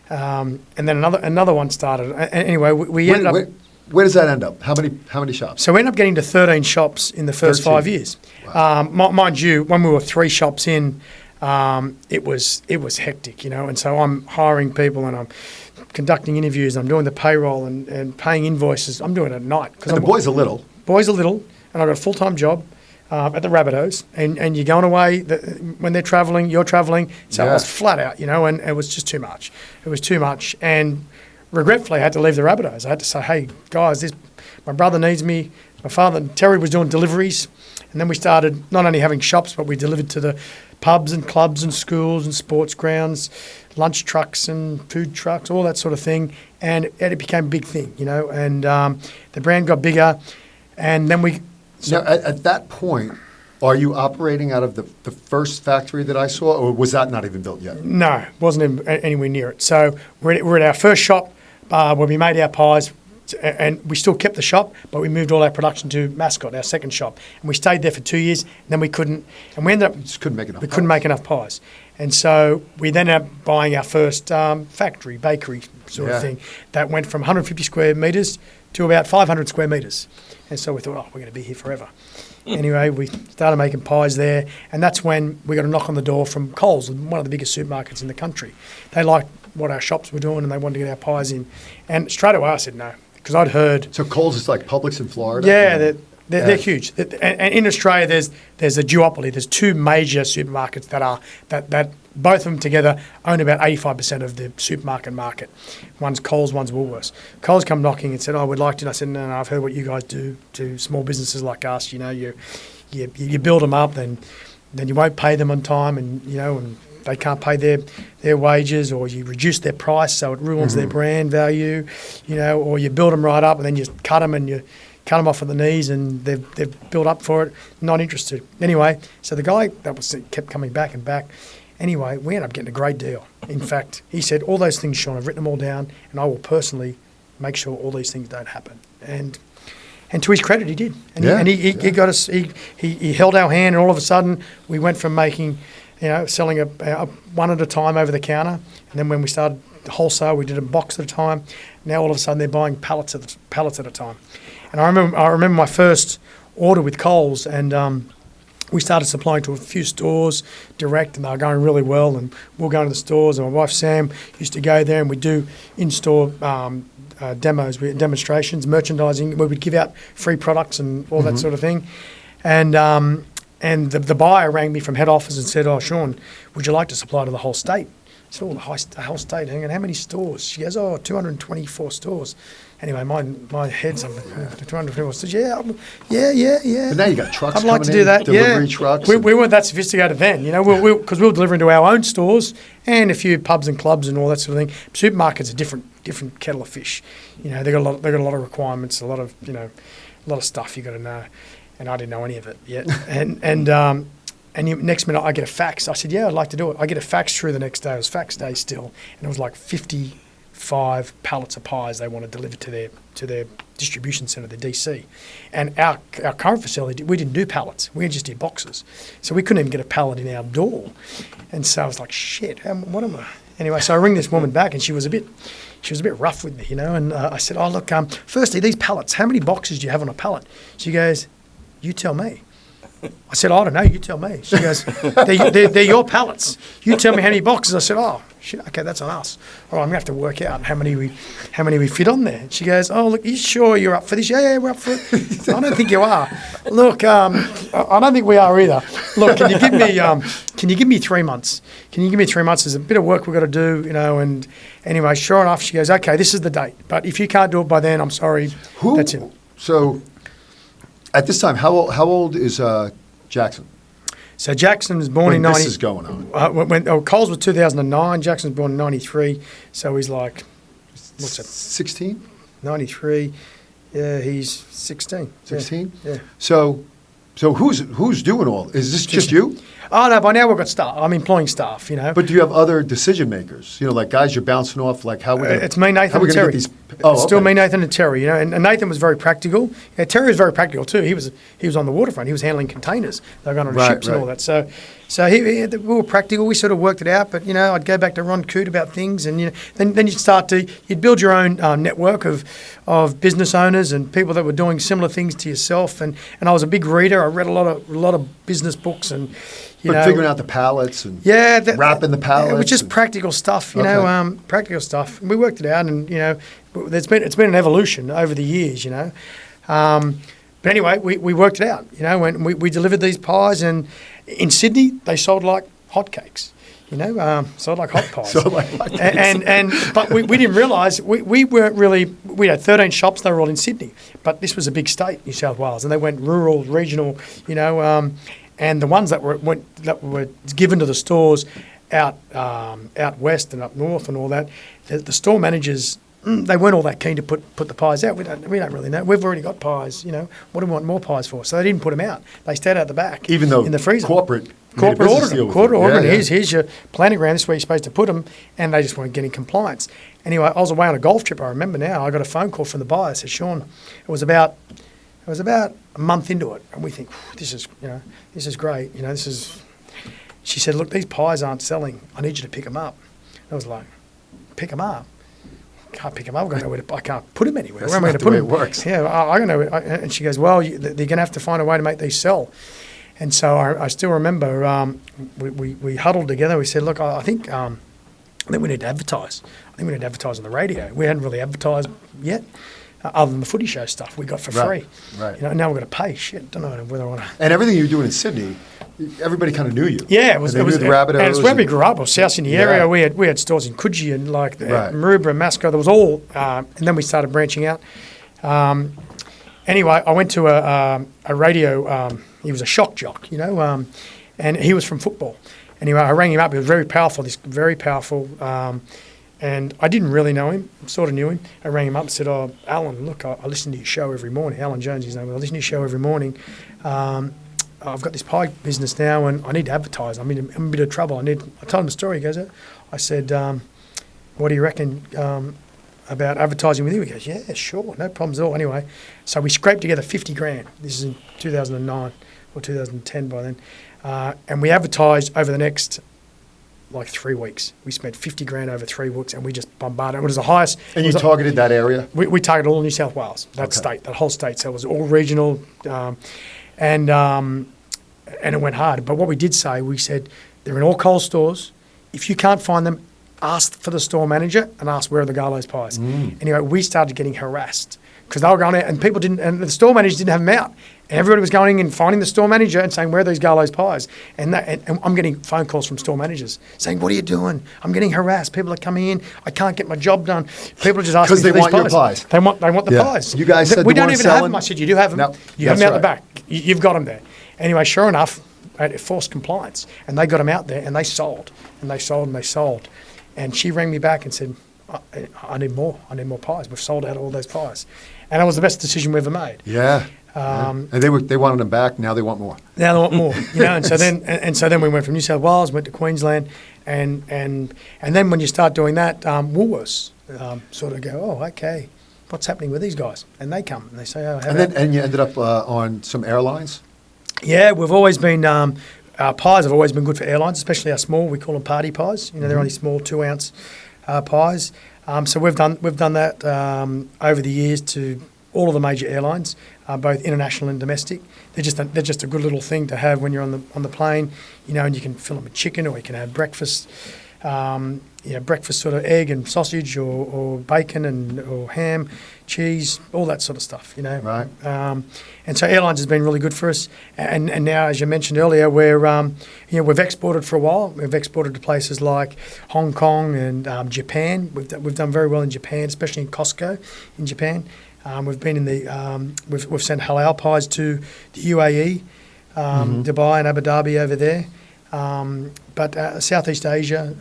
And then another one started. Anyway, we ended up... Where does that end up? How many shops? So we ended up getting to 13 shops in the first 5 years. Wow. Mind you, when we were 3 shops in, it was hectic, And so I'm hiring people, and I'm conducting interviews, I'm doing the payroll and paying invoices. I'm doing it at night. And the boys are little. Boys are little, and I've got a full-time job at the Rabbitohs, and you're going away, when they're travelling, you're travelling. So I was flat out, and it was just too much. It was too much, and regretfully, I had to leave the Rabbitohs. I had to say, hey, guys, my brother needs me. My father, Terry, was doing deliveries, and then we started not only having shops, but we delivered to the pubs and clubs and schools and sports grounds, lunch trucks and food trucks, all that sort of thing. And it became a big thing, and the brand got bigger. And then we... Now, at that point, are you operating out of the first factory that I saw, or was that not even built yet? No, wasn't anywhere near it. So we're at our first shop where we made our pies, and we still kept the shop, but we moved all our production to Mascot, our second shop, and we stayed there for 2 years. And then we couldn't, and we ended up just couldn't make enough. We couldn't make enough pies, and so we then ended up buying our first factory, bakery sort of thing that went from 150 square metres to about 500 square metres, and so we thought, oh, we're going to be here forever. Anyway, we started making pies there, and that's when we got a knock on the door from Coles, one of the biggest supermarkets in the country. They liked what our shops were doing, and they wanted to get our pies in, and straight away I said no. Because I'd heard... So Coles is like Publix in Florida? Yeah, they're huge. And in Australia, there's a duopoly. There's 2 major supermarkets that both of them together own about 85% of the supermarket market. One's Coles, one's Woolworths. Coles come knocking and said, "Oh, we'd like to." And I said, "No, I've heard what you guys do to small businesses like us. You build them up, then you won't pay them on time, and they can't pay their wages, or you reduce their price so it ruins their brand value, or you build them right up and then you cut them and you cut them off at the knees and they've built up for it, not interested." Anyway, so the guy kept coming back and back. Anyway, we ended up getting a great deal. In fact, he said, "All those things, Sean, I've written them all down, and I will personally make sure all these things don't happen." And to his credit, he did. And he got us. He held our hand, and all of a sudden, we went from making selling a one at a time over the counter. And then when we started wholesale, we did a box at a time. Now all of a sudden they're buying pallets at a time. And I remember my first order with Coles, and we started supplying to a few stores direct, and they were going really well. And we were going to the stores, and my wife Sam used to go there, and we'd do in-store demonstrations, merchandising. We would give out free products and all that sort of thing. And the buyer rang me from head office and said, "Oh, Sean, would you like to supply to the whole state?" I said, "Oh, the whole state." Hang on, how many stores? She goes, "Oh, 224 stores." Anyway, my head's on 224 stores. Yeah. But now you got trucks I'd like coming to do in, that. delivery Yeah, trucks. we weren't that sophisticated then, because we were delivering to our own stores and a few pubs and clubs and all that sort of thing. Supermarkets are different kettle of fish. They got a lot of requirements, a lot of stuff you got to know, and I didn't know any of it yet. And next minute I get a fax. I said, "Yeah, I'd like to do it." I get a fax through the next day. It was fax day still, and it was like 55 pallets of pies they want to deliver to their distribution centre, the DC. And our current facility, we didn't do pallets. We just did boxes. So we couldn't even get a pallet in our door. And so I was like, shit, what am I? Anyway, so I ring this woman back, and she was a bit rough with me, and I said, "Oh, look, firstly, these pallets, how many boxes do you have on a pallet?" She goes, "You tell me." I said, "I don't know, you tell me." She goes, they're your pallets. You tell me how many boxes." I said, "Oh, shit, okay, that's on us. All right, I'm going to have to work out how many we fit on there." And she goes, "Oh, look, you sure you're up for this?" Yeah, we're up for it. "I don't think you are." "Look, I don't think we are either. Look, can you give me 3 months? Can you give me 3 months? There's a bit of work we've got to do, and anyway, sure enough, she goes, "Okay, this is the date. But if you can't do it by then, I'm sorry." That's it. So at this time, how old is Jackson? So Jackson was born in 90. This is going on. Coles was 2009. Jackson was born in 93. So he's like, what's that? 16? 93. Yeah, he's 16. 16? Yeah. So who's doing all? Is this just you? Oh, no, by now we've got staff. I'm employing staff, But do you have other decision makers? Like guys you're bouncing off, like how we it's me, Nathan, how we and gonna Terry. get these? Oh, It's still okay. me, Nathan, and Terry. And Nathan was very practical. Yeah, Terry was very practical too. He was on the waterfront. He was handling containers. They were going on ships and all that. So we were practical. We sort of worked it out. But I'd go back to Ron Coote about things, and then you'd build your own network of business owners and people that were doing similar things to yourself. And I was a big reader. I read a lot of business books and. Figuring out the pallets and wrapping the pallets. It was just practical stuff, practical stuff. And we worked it out, and it's been an evolution over the years, But anyway, we worked it out, when we delivered these pies, and in Sydney they sold like hotcakes. Sold like hot pies. But we didn't realise we weren't really. We had 13 shops. They were all in Sydney, but this was a big state, New South Wales, and they went rural, regional, And the ones that were given to the stores out west and up north and all that, the store managers, they weren't all that keen to put the pies out. We don't really know. We've already got pies. What do we want more pies for? So they didn't put them out. They stayed out the back, even though in the freezer. Corporate ordered them. Yeah. Here's your planting ground. This is where you're supposed to put them, and they just weren't getting compliance. Anyway, I was away on a golf trip. I remember now. I got a phone call from the buyer. I said, "Sean, it was about a month into it, and we think this is great. She said, "Look, these pies aren't selling. I need you to pick them up." I was like, "Pick them up? Can't pick them up. I can't put them anywhere. That's Where am I not going to the put way them?" it works. Yeah, I don't know. And she goes, "Well, they're going to have to find a way to make these sell." And so I still remember we huddled together. We said, "Look, I think we need to advertise. I think we need to advertise on the radio. We hadn't really advertised yet." Other than the footy show stuff we got for free. Right. Now we've got to pay. Shit, don't know whether I want to. And everything you were doing in Sydney, everybody kind of knew you. Yeah, it was. And they knew the Rabbitohs. And it's where we grew up. Or South Sydney area. Yeah. We had stores in Coogee and Right. Maroubra and Mascot. There was all, and then we started branching out. Anyway, I went to a radio. He was a shock jock, and he was from football. Anyway, I rang him up. He was very powerful. And I didn't really know him, sort of knew him. I rang him up and said, "Oh, Alan, look, I listen to your show every morning." Alan Jones, his name. "I listen to your show every morning. I've got this pie business now, and I need to advertise. I'm in a bit of trouble. I told him the story. He goes, I said, "What do you reckon about advertising with you. He goes, yeah, sure, no problems at all. Anyway, so we scraped together 50 grand. This is in 2009 or 2010 by then. And we advertised over the next, like 3 weeks. We spent 50 grand over 3 weeks, and we just bombarded. It was the highest. And you targeted that area? We targeted all New South Wales, that state, that whole state. So it was all regional, and it went hard. But what we did say, we said, they're in all Coles stores. If you can't find them, ask for the store manager and ask where are the Garlo's pies. Anyway, we started getting harassed because they were going out and people didn't, and the store managers didn't have them out. And everybody was going in and finding the store manager and saying, where are these Garlo's pies? And I'm getting phone calls from store managers saying, what are you doing? I'm getting harassed. People are coming in. I can't get my job done. People are just asking for these pies. Because they want your pies. They want the pies. You guys said we don't weren't even have selling? them. I said, you do have them. No, you have that's them out the right. back. You've got them there. Anyway, sure enough, it forced compliance, and they got them out there, and they sold, and they sold, and they sold. And she rang me back and said, I need more. I need more pies. We've sold out all those pies. And that was the best decision we ever made. Yeah. And they wanted them back. Now they want more. Now they want more, And so then we went from New South Wales, went to Queensland, and then when you start doing that, Woolworths sort of go, oh, okay, what's happening with these guys? And they come and they say, oh, And you ended up on some airlines. Yeah, we've always been. Our pies have always been good for airlines, especially our small. We call them party pies. They're only small 2-ounce pies. So we've done that over the years to all of the major airlines, both international and domestic. They're just a good little thing to have when you're on the plane, and you can fill them with chicken, or you can have breakfast. Breakfast sort of egg and sausage, or bacon or ham, cheese, all that sort of stuff. Right. And so airlines has been really good for us. And now, as you mentioned earlier, we've exported for a while. We've exported to places like Hong Kong and Japan. We've done very well in Japan, especially in Costco in Japan. We've been in the we've sent halal pies to the UAE, Dubai and Abu Dhabi over there. But Southeast Asia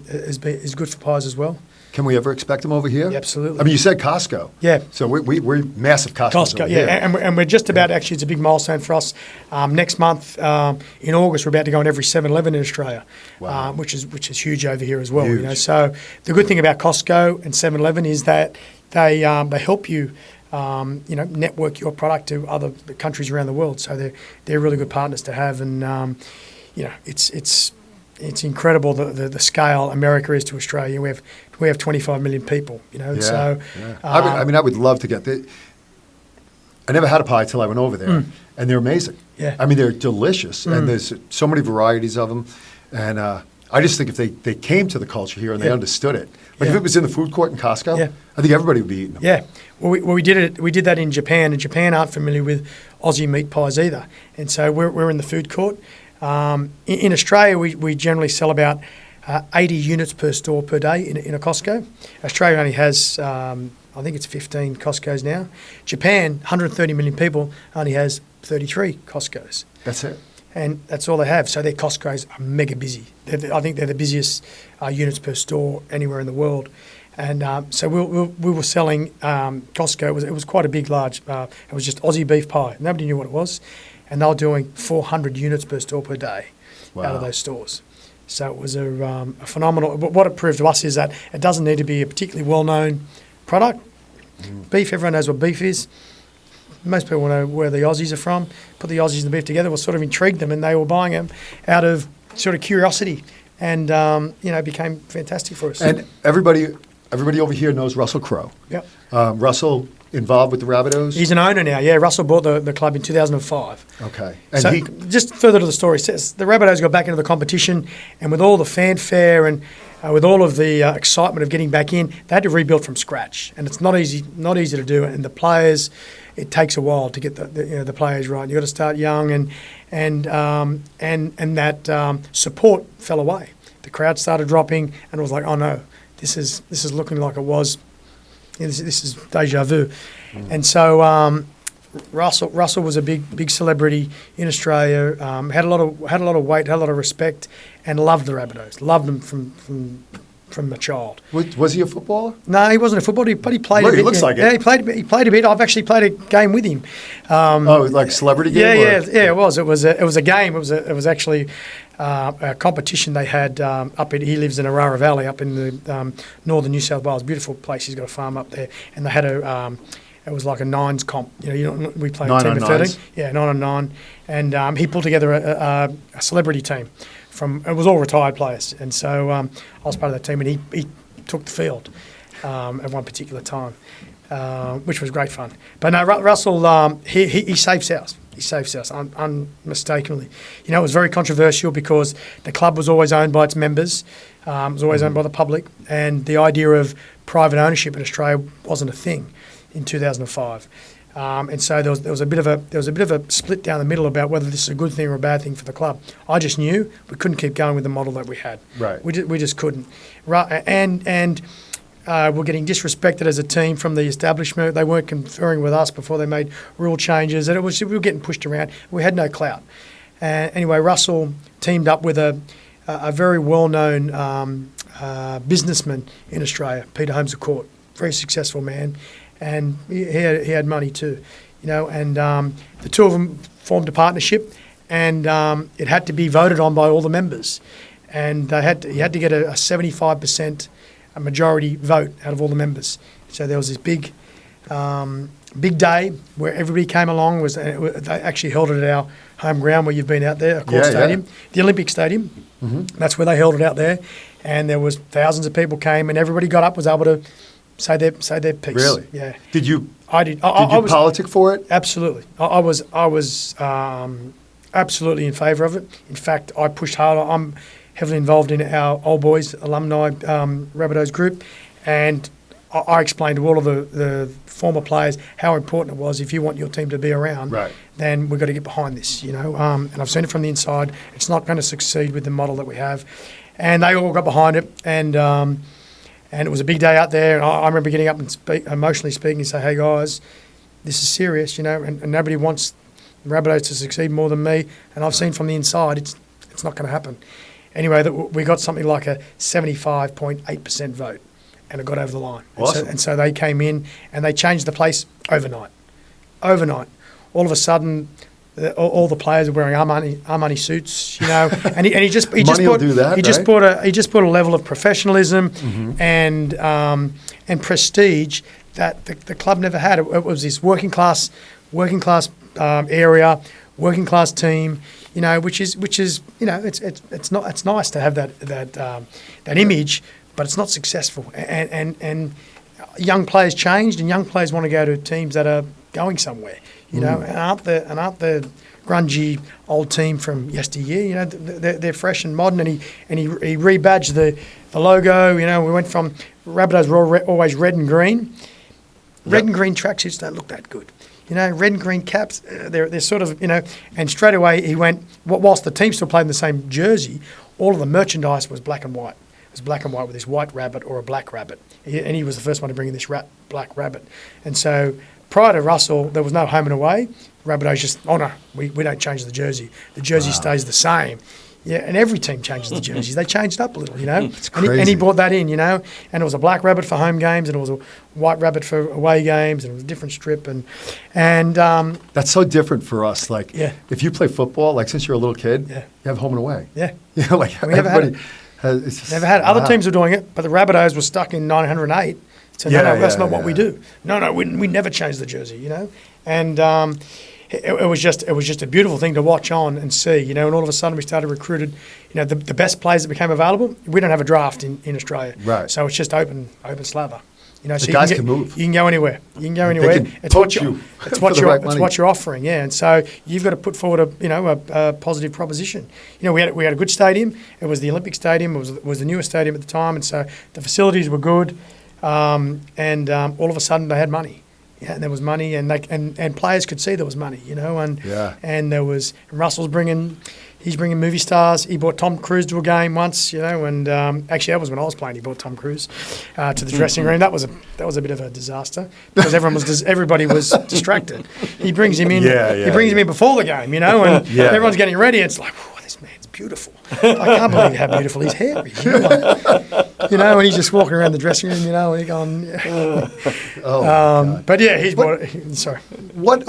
is good for pies as well. Can we ever expect them over here? Yeah, absolutely. I mean, you said Costco. Yeah. So we're massive Costco. Costco, yeah. And we're just about, actually, it's a big milestone for us. Next month, in August, we're about to go in every 7-Eleven in Australia, which is huge over here as well. Huge. So the good thing about Costco and 7-Eleven is that they help you, network your product to other countries around the world. So they're really good partners to have, and it's incredible the scale America is to Australia. We have 25 million people, So, I would love to get the. I never had a pie till I went over there, and they're amazing. Yeah. I mean, they're delicious, and there's so many varieties of them, and I just think if they came to the culture here and they understood it, like if it was in the food court in Costco, I think everybody would be eating them. Yeah, well, we did that in Japan, and Japan aren't familiar with Aussie meat pies either, and so we're in the food court. In Australia, we generally sell about 80 units per store per day in a Costco. Australia only has, I think it's 15 Costcos now. Japan, 130 million people, only has 33 Costcos. That's it. And that's all they have. So their Costcos are mega busy. I think they're the busiest units per store anywhere in the world. And so we were selling Costco. It was quite a big, large. It was just Aussie beef pie. Nobody knew what it was. And they were doing 400 units per store per day out of those stores. So it was a phenomenal. But what it proved to us is that it doesn't need to be a particularly well-known product. Beef, everyone knows what beef is. Most people know where the Aussies are from. Put the Aussies and the beef together was sort of intrigued them, and they were buying them out of sort of curiosity, and it became fantastic for us. And everybody over here knows Russell Crowe. Yep. Russell involved with the Rabbitohs? He's an owner now. Yeah, Russell bought the club in 2005. Okay. And so just further to the story, says the Rabbitohs got back into the competition, and with all the fanfare and with all of the excitement of getting back in, they had to rebuild from scratch, and it's not easy to do. And the players, it takes a while to get the players right. You got to start young, and that support fell away. The crowd started dropping, and it was like, oh no, this is looking like it was. This is deja vu. And so Russell was a big celebrity in Australia. Had a lot of weight, had a lot of respect, and loved the Rabbitohs. Loved them from a child. Was he a footballer? No, he wasn't a footballer, but he played a bit. He looks like it. Yeah, he played a bit. I've actually played a game with him. Like celebrity game? Yeah, it was. It was a game. It was actually a competition they had he lives in Arara Valley up in the northern New South Wales. Beautiful place. He's got a farm up there, and they had it was like a nines comp. We played 9 team on of 13. nines? Yeah, 9 on 9. And he pulled together a celebrity team it was all retired players. And so I was part of that team, and he took the field at one particular time, which was great fun. But no, Russell, he saved South. He saved South unmistakably. It was very controversial because the club was always owned by its members. It was always owned by the public. And the idea of private ownership in Australia wasn't a thing in 2005. And so there was a bit of a split down the middle about whether this is a good thing or a bad thing for the club. I just knew we couldn't keep going with the model that we had. Right. We just couldn't. And we're getting disrespected as a team from the establishment. They weren't conferring with us before they made rule changes, and we were getting pushed around. We had no clout. Anyway, Russell teamed up with a very well-known businessman in Australia, Peter Holmes of Court, very successful man, and he had money too, And the two of them formed a partnership, and it had to be voted on by all the members, and he had to get a 75%. A majority vote out of all the members. So there was this big day where everybody came along. They actually held it at our home ground where you've been out there, Accor Stadium, the Olympic Stadium. Mm-hmm. That's where they held it out there, and there was thousands of people came, and everybody got up, was able to say their piece. Really? Yeah. Did you? I did. Did you politic for it? Absolutely. I was absolutely in favour of it. In fact, I pushed hard. I'm heavily involved in our Old Boys alumni Rabbitohs group, and I explained to all of the former players how important it was. If you want your team to be around, right, then we've got to get behind this, And I've seen it from the inside. It's not going to succeed with the model that we have, and they all got behind it, and it was a big day out there. And I remember getting up and emotionally speaking and say, "Hey guys, this is serious, and nobody wants Rabbitohs to succeed more than me." And I've seen from the inside, it's not going to happen. Anyway, we got something like a 75.8% vote, and it got over the line. Awesome. And so they came in and they changed the place overnight. Overnight. All of a sudden, all the players are wearing Armani suits, and he just brought a level of professionalism and prestige that the club never had. It was this working class area, working class team. Which is it's nice to have that image, but it's not successful. And young players changed, and young players want to go to teams that are going somewhere, and aren't the grungy old team from yesteryear. They're fresh and modern. And he rebadged the logo. We went from Rabbitohs were always red and green. Red and green tracksuits don't look that good. Red and green caps, they're sort of, and straight away he went, whilst the team still played in the same jersey, all of the merchandise was black and white. It was black and white with this white rabbit or a black rabbit. And he was the first one to bring in this black rabbit. And so prior to Russell, there was no home and away. Rabbitohs just, no, we don't change the jersey. The jersey stays the same. Yeah, and every team changes the jerseys. They changed up a little, It's crazy. And he brought that in, and it was a black rabbit for home games, and it was a white rabbit for away games, and it was a different strip, and that's so different for us. Like, if you play football, like since you're a little kid, you have home and away. Yeah, like we never everybody had it. Never had it. Other teams were doing it, but the Rabbitohs were stuck in 908. So no, that's not what we do. No, we never change the jersey, and. It was just a beautiful thing to watch on and see, and all of a sudden we started recruited, the best players that became available. We don't have a draft in Australia, right? So it's just open slather, so the guys can move. You can go anywhere. It's what you're offering, and so you've got to put forward a positive proposition. We had a good stadium. It was the Olympic Stadium. It was the newest stadium at the time, and so the facilities were good, and all of a sudden they had money. Yeah, and there was money, and players could see there was money, and there was Russell's he's bringing movie stars. He brought Tom Cruise to a game once, and actually that was when I was playing. He brought Tom Cruise to the dressing room. That was a bit of a disaster because everybody was distracted. He brings him in. He brings him in before the game, and everyone's getting ready. It's like, oh, this man's beautiful. I can't believe how beautiful he's hairy. And he's just walking around the dressing room, and he's going. God. But yeah, he's brought it. Sorry. What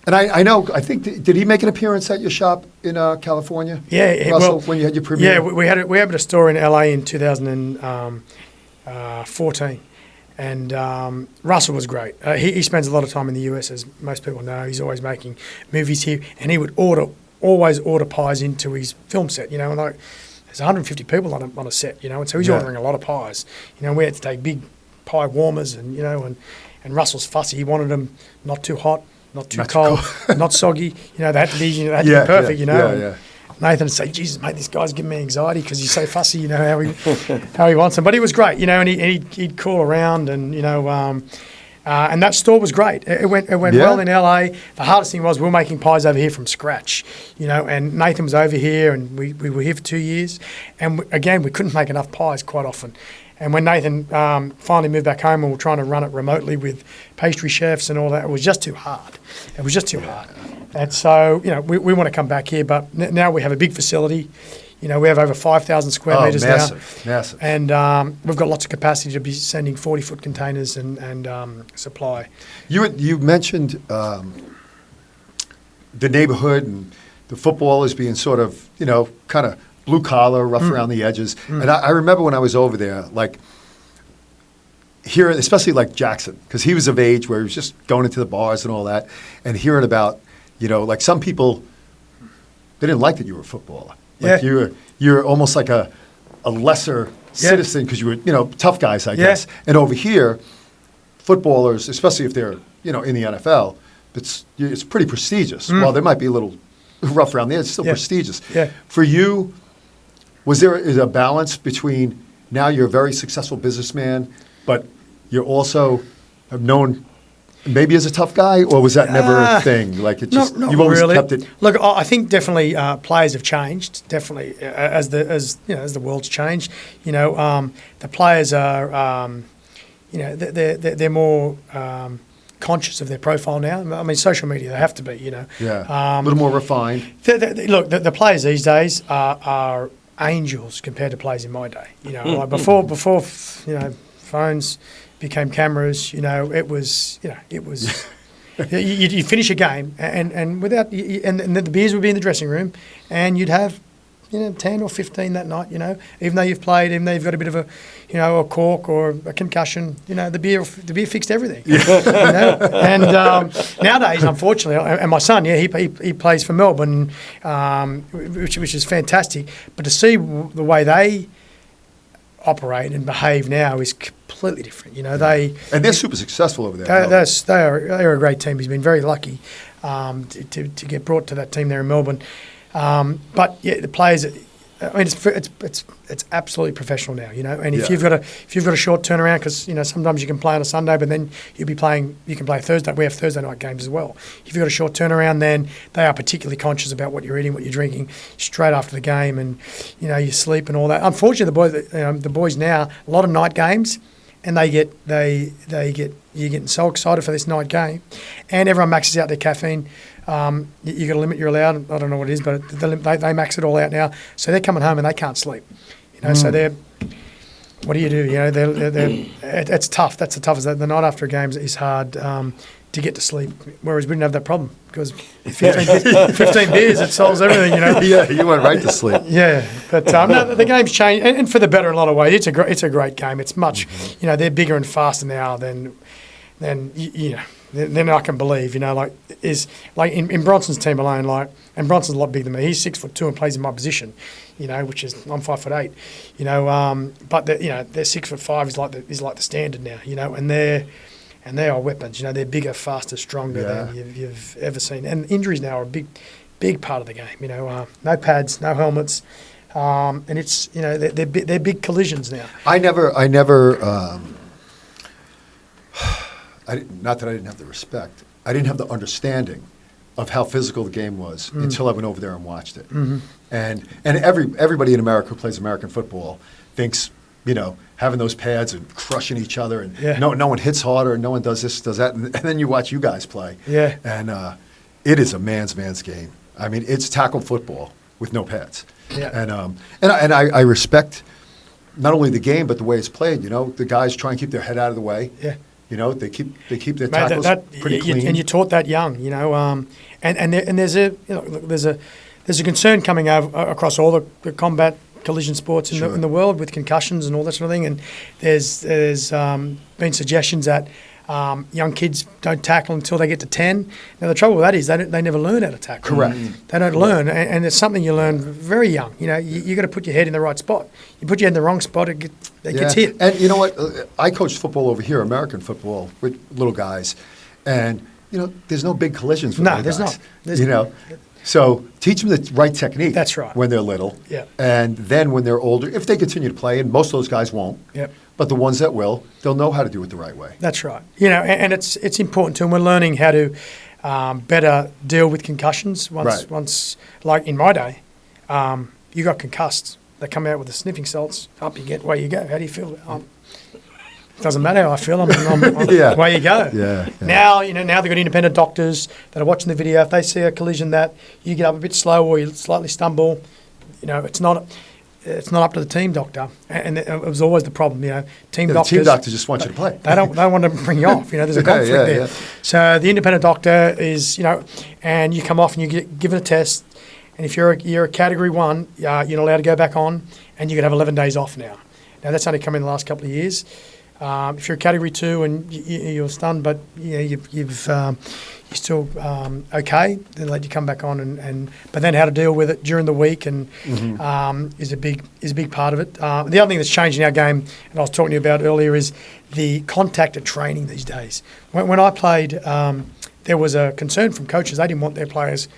And I know, I think, did he make an appearance at your shop in California? Yeah, Russell, when you had your premiere? Yeah, we opened a store in LA in 2014, and Russell was great. He spends a lot of time in the US, as most people know. He's always making movies here, and he would always order pies into his film set. You know, and like there's 150 people on a set. You know, and so he's ordering a lot of pies. You know, we had to take big pie warmers, and and Russell's fussy. He wanted them not too hot, not too cold, not soggy. You know, they had to be, they had to be perfect. Yeah. Nathan would say, "Jesus, mate, this guy's giving me anxiety because he's so fussy. You know how he wants them." But he was great. You know, and he'd call around, and and that store was great. It went well in LA. The hardest thing was we were making pies over here from scratch. You know, and Nathan was over here, and we were here for 2 years, and we couldn't make enough pies quite often. And when Nathan finally moved back home and we were trying to run it remotely with pastry chefs and all that, it was just too hard. It was just too hard. And so, we want to come back here, but now we have a big facility. You know, we have over 5,000 square metres now. Massive. And we've got lots of capacity to be sending 40-foot containers and supply. You mentioned the neighborhood and the footballers being sort of, kind of blue collar, rough around the edges. And I remember when I was over there, like hearing, especially like Jackson, because he was of age where he was just going into the bars and all that, and hearing about, like some people, they didn't like that you were a footballer. Like you're almost like a lesser citizen because you were, tough guys, I guess. And over here, footballers, especially if they're, in the NFL, it's pretty prestigious. While they might be a little rough around the edge, it's still prestigious. Yeah. For you, was there a balance between now you're a very successful businessman, but you're also known maybe as a tough guy, or was that never a thing? Like it just not you've always really. kept it. Look, I think definitely players have changed. Definitely as the world's changed. The players are they're more conscious of their profile now. I mean, social media, they have to be. A little more refined. Look, the players these days are angels compared to players in my day. Like before phones became cameras. It was you'd finish a game and without and the beers would be in the dressing room, and you'd have 10 or 15 that night. Even though you've played, even though you've got a bit of a a cork or a concussion, the beer fixed everything. And nowadays, unfortunately, and my son, he plays for Melbourne, which is fantastic. But to see the way they operate and behave now is completely different. And they're super successful over there. They're a great team. He's been very lucky to get brought to that team there in Melbourne. But the players, I mean, it's absolutely professional now, And if you've got a short turnaround, because sometimes you can play on a Sunday, but then you can play Thursday. We have Thursday night games as well. If you've got a short turnaround, then they are particularly conscious about what you're eating, what you're drinking, straight after the game, and you sleep and all that. Unfortunately, the boys now, a lot of night games, and you're getting so excited for this night game, and everyone maxes out their caffeine. You got a limit you're allowed. I don't know what it is, but they max it all out now. So they're coming home and they can't sleep. So they're. What do you do? It's tough. That's the toughest. The night after a game is hard to get to sleep. Whereas we didn't have that problem because 15 beers, it solves everything. Yeah, you went right to sleep. Yeah, but no, the game's changed and for the better in a lot of ways. It's a great game. It's much. They're bigger and faster now than. Then I can believe, like in Bronson's team alone, and Bronson's a lot bigger than me. He's 6'2" and plays in my position, which is I'm 5'8", but they're 6'5" is like the standard now, and they are weapons, they're bigger, faster, stronger than you've ever seen. And injuries now are a big part of the game, no pads, no helmets, and it's they're big collisions now. I never. Not that I didn't have the respect. I didn't have the understanding of how physical the game was until I went over there and watched it. And everybody in America who plays American football thinks, having those pads and crushing each other, and no one hits harder, no one does this, does that, and then you watch you guys play. Yeah. And it is a man's game. I mean, it's tackle football with no pads. Yeah. And I respect not only the game but the way it's played. The guys try and keep their head out of the way. Yeah. You know, they keep their Mate, tackles pretty clean. and you're taught that young, you know. And there's a there's a concern coming over across all the combat collision sports in, Sure. in the world with concussions and all that sort of thing. And there's been suggestions that young kids don't tackle until they get to 10. Now the trouble with that is they never learn how to tackle. Correct. They don't learn, and it's something you learn very young. You know, you got to put your head in the right spot. You put your head in the wrong spot, it gets hit. And you know what? I coached football over here, American football, with little guys, and you know, there's no big collisions. With No, little there's guys, not. You know, so teach them the right technique. That's right. When they're little. Yeah. And then when they're older, if they continue to play, and most of those guys won't. Yep. But the ones that will, they'll know how to do it the right way. That's right. You know, and it's important too. And we're learning how to better deal with concussions. Once, like in my day, you got concussed. They come out with the sniffing salts. Up you get. Away you go. How do you feel? Doesn't matter how I feel. I'm Yeah. away you go. Yeah. Now they've got independent doctors that are watching the video. If they see a collision that you get up a bit slow or you slightly stumble, you know, it's not up to the team doctor, and it was always the problem. You know, The doctors. team doctor just wants you to play. They don't want to bring you off. You know, there's a conflict there. Yeah. So the independent doctor is, you know, and you come off and you get given a test, and if you're a category 1, you're not allowed to go back on, and you could have 11 days off now. Now that's only come in the last couple of years. If you're a category 2 and you're stunned, but you know, you're still okay, then let you come back on, but then how to deal with it during the week and is a big part of it. The other thing that's changed in our game, and I was talking to you about earlier, is the contact at training these days. When I played, there was a concern from coaches; they didn't want their players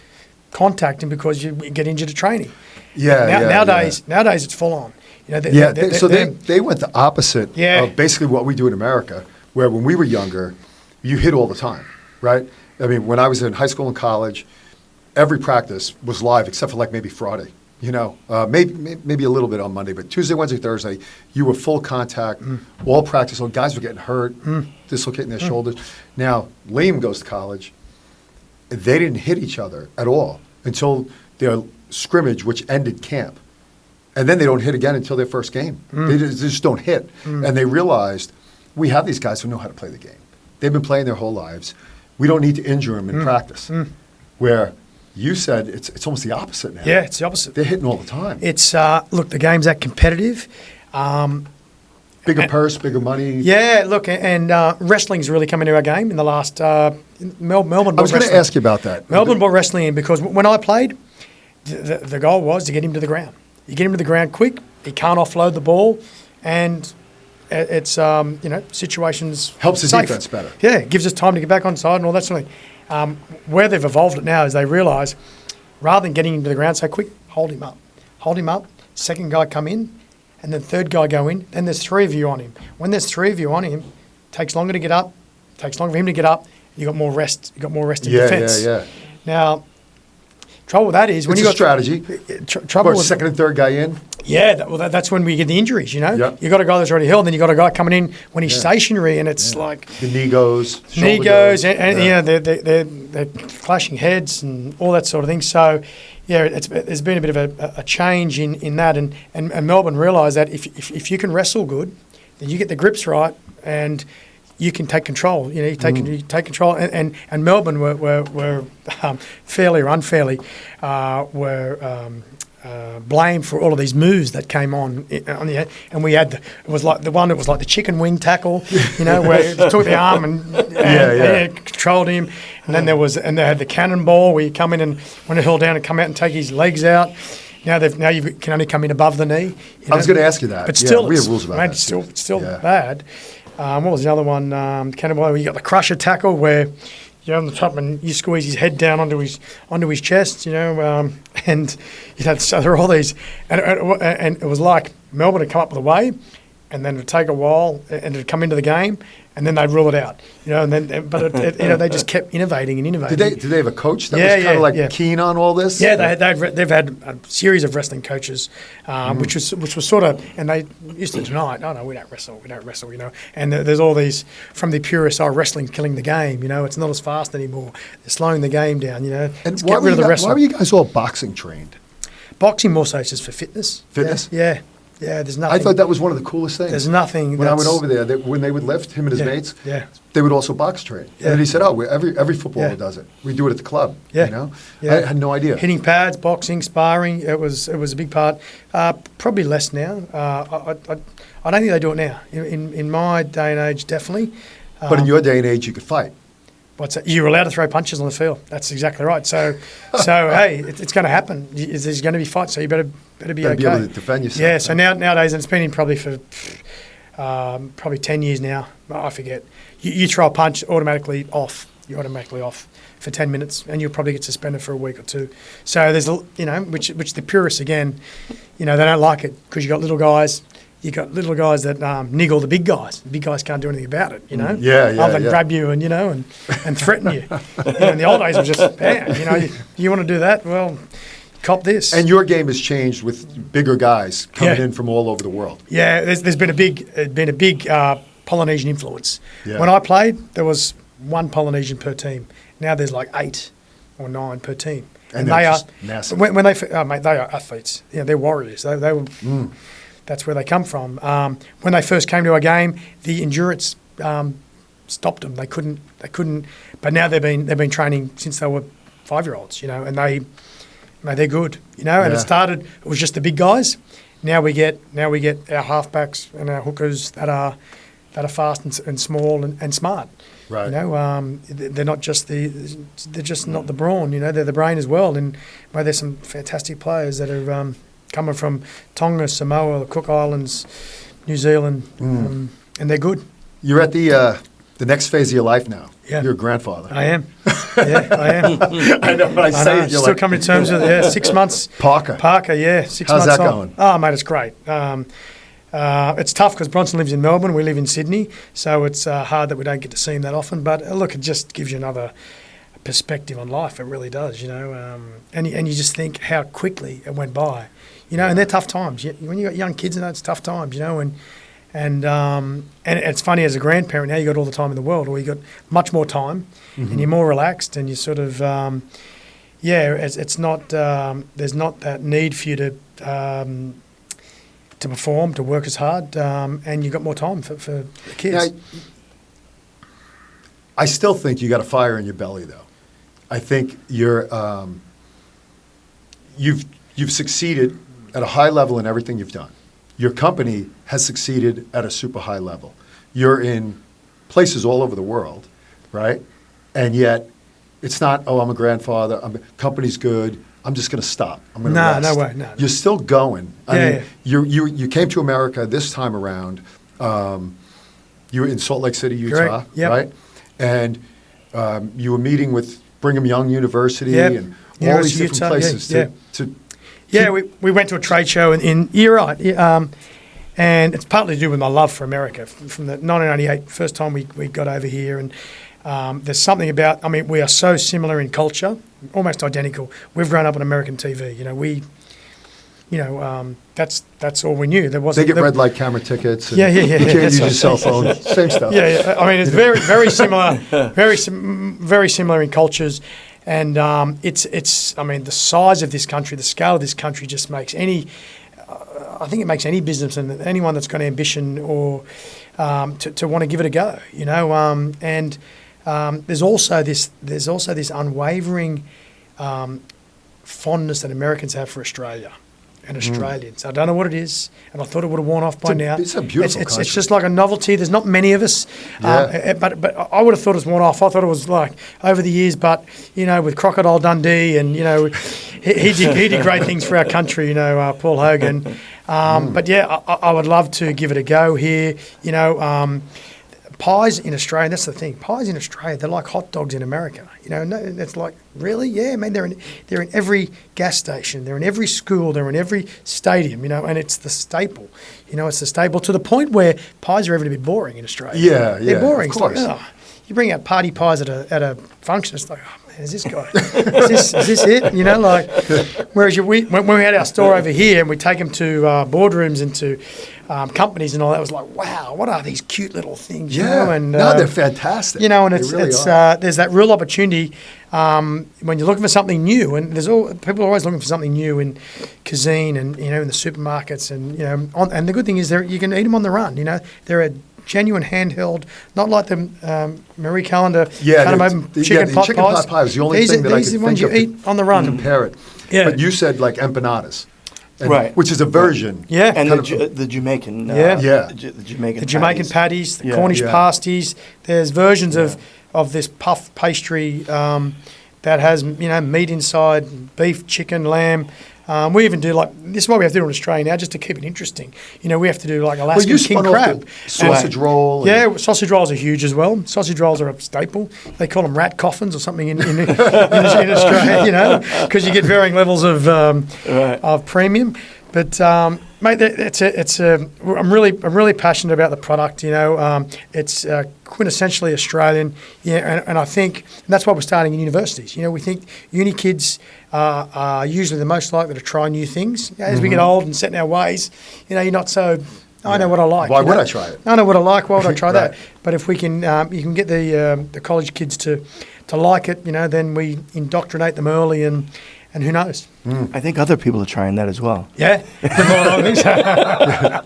contacting because you get injured at training. Nowadays it's full on. You know, they went the opposite Yeah. of basically what we do in America, where when we were younger, you hit all the time, right? I mean, when I was in high school and college, every practice was live except for like maybe Friday, you know, maybe a little bit on Monday, but Tuesday, Wednesday, Thursday, you were full contact, all practice. So guys were getting hurt, dislocating their shoulders. Now, Liam goes to college. They didn't hit each other at all until their scrimmage, which ended camp. And then they don't hit again until their first game. They just don't hit. And they realized, we have these guys who know how to play the game. They've been playing their whole lives. We don't need to injure them in practice. Where you said it's almost the opposite now. Yeah, it's the opposite. They're hitting all the time. It's look, the game's that competitive. Bigger purse, bigger money. Yeah, look, and wrestling's really come into our game in the last Melbourne. I was going to ask you about that. Melbourne brought wrestling in because when I played, the goal was to get him to the ground. You get him to the ground quick. He can't offload the ball, and it's situations Helps his safe. defense better. Yeah, it gives us time to get back on side and all that sort of thing. Where they've evolved it now is they realise rather than getting him to the ground so quick, hold him up. Second guy come in, and then third guy go in. Then there's 3 of you on him. When there's 3 of you on him, it takes longer to get up. Takes longer for him to get up. You got more rest. You got more rest in defence. Yeah. Now, trouble with that is when It's you a got strategy. trouble Put with second and third guy in. Yeah, that's when we get the injuries. You know, Yep. you got a guy that's already held, then you got a guy coming in when he's stationary, and it's like The knee goes. knee shoulder goes, and you know they're clashing heads and all that sort of thing. So, yeah, there's been a bit of a change in that, and Melbourne realised that if you can wrestle good, then you get the grips right, and you can take control. You know, you take control, and Melbourne were fairly or unfairly blamed for all of these moves that came on the end. And we had it was like the chicken wing tackle, you know, where you took the arm and controlled him. And then they had the cannonball where you come in and when it held down and come out and take his legs out. Now you can only come in above the knee. I was going to ask you that. But still, we have rules about that. It's still bad. What was the other one? Cannonball. Where you got the crusher tackle where you're on the top and you squeeze his head down onto his chest, you know, and you know, so there are all these, and it was like Melbourne had come up with a way, and then it'd take a while, and it'd come into the game, and then they'd rule it out, you know, and then but they just kept innovating and innovating. Did they have a coach that was kind of like keen on all this? Yeah, they've had a series of wrestling coaches, which was sort of, and they used to deny it. No, we don't wrestle, you know. And there's all these from the purists, wrestling's killing the game, you know. It's not as fast anymore. They're slowing the game down, you know. And Let's get rid of the wrestling. Why were you guys all boxing trained? Boxing more so is just for fitness. Fitness? Yeah. Yeah, there's nothing. I thought that was one of the coolest things. There's nothing. When I went over there, when they would lift, him and his Yeah, mates, yeah. they would also box train. Yeah. And he said, "Oh, every footballer Yeah. does it. We do it at the club." Yeah. You know, Yeah. I had no idea. Hitting pads, boxing, sparring. It was a big part. Probably less now. I don't think they do it now. In my day and age, definitely. But in your day and age, you could fight. What's that? You're allowed to throw punches on the field. That's exactly right. So hey, it's going to happen. There's going to be fights, so you better be Better okay. be able to defend yourself. Yeah. So nowadays, and it's been in probably for probably 10 years now. I forget. You throw a punch, automatically off. You're automatically off for 10 minutes, and you'll probably get suspended for a week or two. So there's which the purists again, they don't like it because you got little guys. You got little guys that niggle the big guys. The big guys can't do anything about it, Yeah, other than yeah. grab you and and threaten you. In the old days, it was just bam. You want to do that? Well, cop this. And your game has changed with bigger guys coming Yeah. in from all over the world. Yeah, there's been a big Polynesian influence. Yeah. When I played, there was one Polynesian per team. Now there's like 8 or 9 per team, And they they're are just massive. when mate, they are athletes. They're warriors. They were. That's where they come from. When they first came to our game, the endurance stopped them. They couldn't. But now they've been training since they were 5-year-olds. And they're good. And Yeah. it started. It was just the big guys. Now we get our halfbacks and our hookers that are fast and small and smart. Right. They're not just they're just not the brawn. They're the brain as well. And there's some fantastic players that are coming from Tonga, Samoa, the Cook Islands, New Zealand, and they're good. You're at the next phase of your life now. Yeah. You're a grandfather. I am. Yeah, I am. I know when I say it, you're Still like, coming to terms with it. Yeah, 6 months. Parker. Yeah, 6 How's months that on. going? Oh, mate, it's great. It's tough because Bronson lives in Melbourne. We live in Sydney, so it's hard that we don't get to see him that often. But look, it just gives you another perspective on life. It really does, and you just think how quickly it went by, and they're tough times. When you got young kids, it's tough times, and it's funny as a grandparent now you got all the time in the world, or you got much more time, and you're more relaxed, and you sort of it's not there's not that need for you to perform, to work as hard, and you've got more time for the kids. Now, I still think you got a fire in your belly, though. I think you've succeeded at a high level in everything you've done. Your company has succeeded at a super high level. You're in places all over the world, right? And yet, it's not, oh, I'm a grandfather, company's good, I'm just going to stop. I'm going to rest. No way, no. You're still going. Yeah. You came to America this time around. You were in Salt Lake City, Utah, Correct. Yep. right? And you were meeting with Brigham Young University Yep. and all University these different of Utah, places yeah. to Yeah, we went to a trade show in you're right, and it's partly to do with my love for America. From the 1998 first time we got over here, and there's something about. I mean, we are so similar in culture, almost identical. We've grown up on American TV. That's all we knew. There wasn't. they get red light camera tickets. And Yeah. You can't That's use your right. cell phone. Same stuff. Yeah. I mean, it's very similar, very similar in cultures, and it's. I mean, the size of this country, the scale of this country, just makes any. I think it makes any business and anyone that's got ambition or to want to give it a go. And there's also this unwavering fondness that Americans have for Australia and Australians. I don't know what it is, and I thought it would have worn off by now. It's a beautiful It's country. just like a novelty. There's not many of us, Yeah. but I would have thought it was worn off. I thought it was like over the years, but with Crocodile Dundee, and he did great things for our country. Paul Hogan. But yeah, I would love to give it a go here. Pies in Australia, that's the thing. Pies in Australia, they're like hot dogs in America. It's like, really? Yeah, I mean, they're in every gas station, they're in every school, they're in every stadium, and it's the staple. It's the staple to the point where pies are even a bit boring in Australia. Yeah, They're boring. of course. It's like, you bring out party pies at a function, it's like, oh is this guy? Is this it? You know, like, whereas when we had our store over here and we take them to boardrooms and to companies and all that, it was like, wow, what are these cute little things? You know? And no, they're fantastic. You know, and They it's really it's are. there's that real opportunity when you're looking for something new, and people are always looking for something new in cuisine and you know in the supermarkets, and you know, and the good thing is you can eat them on the run. You know, they're a genuine handheld, not like the Marie Callender kind of open chicken pot chicken pies. pot pie was the only These thing are, that I these could are the ones think you of eat on the run. compare it. Yeah. But you said like empanadas. Right. Which is a version. Yeah. And kind the Jamaican, Yeah. Yeah. the Jamaican, The Jamaican patties, the Yeah. Cornish Yeah. pasties. There's versions of this puff pastry that has meat inside, beef, chicken, lamb. We even do this is what we have to do in Australia now, just to keep it interesting. You know, we have to do like Alaskan you king spun off crab, the sausage roll. Yeah, sausage rolls are huge as well. Sausage rolls are a staple. They call them rat coffins or something in Australia, you know, because you get varying levels of premium. But mate, I'm really passionate about the product. You know, it's quintessentially Australian. Yeah, and I think that's why we're starting in universities. You know, we think uni kids are usually the most likely to try new things. As we get old and set in our ways, you know, you're not so. I know what I like. Why you would know? I try it? I know what I like. Why would I try Right. that? But if we can, you can get the college kids to like it. You know, then we indoctrinate them early, and who knows? I think other people are trying that as well. Yeah, yeah,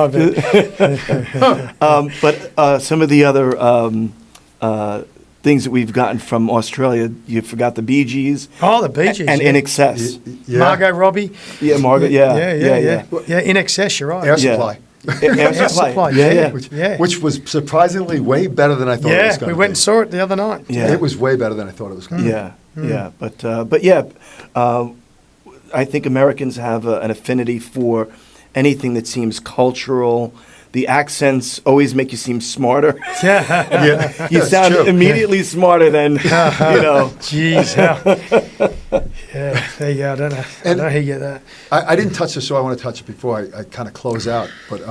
I bet. But some of the other things that we've gotten from Australia, you forgot the Bee Gees. Oh, the Bee Gees, And yeah. In Excess. Yeah. Margot Robbie. Yeah, Margaret, yeah. Yeah, In Excess, you're right. Air Yeah. supply. Air Supply, Yeah, yeah. Which was surprisingly way better than I thought it was Yeah, going we to went be. and saw it the other night. Yeah. It was way better than I thought it was going to Yeah, yeah. But yeah, I think Americans have an affinity for anything that seems cultural. The accents always make you seem smarter. Yeah. be. Yeah. You It's sound true. immediately smarter than, you know. Jeez, yeah, there you go. I don't know how you get that. I didn't touch this, so I want to touch it before I kind of close out. But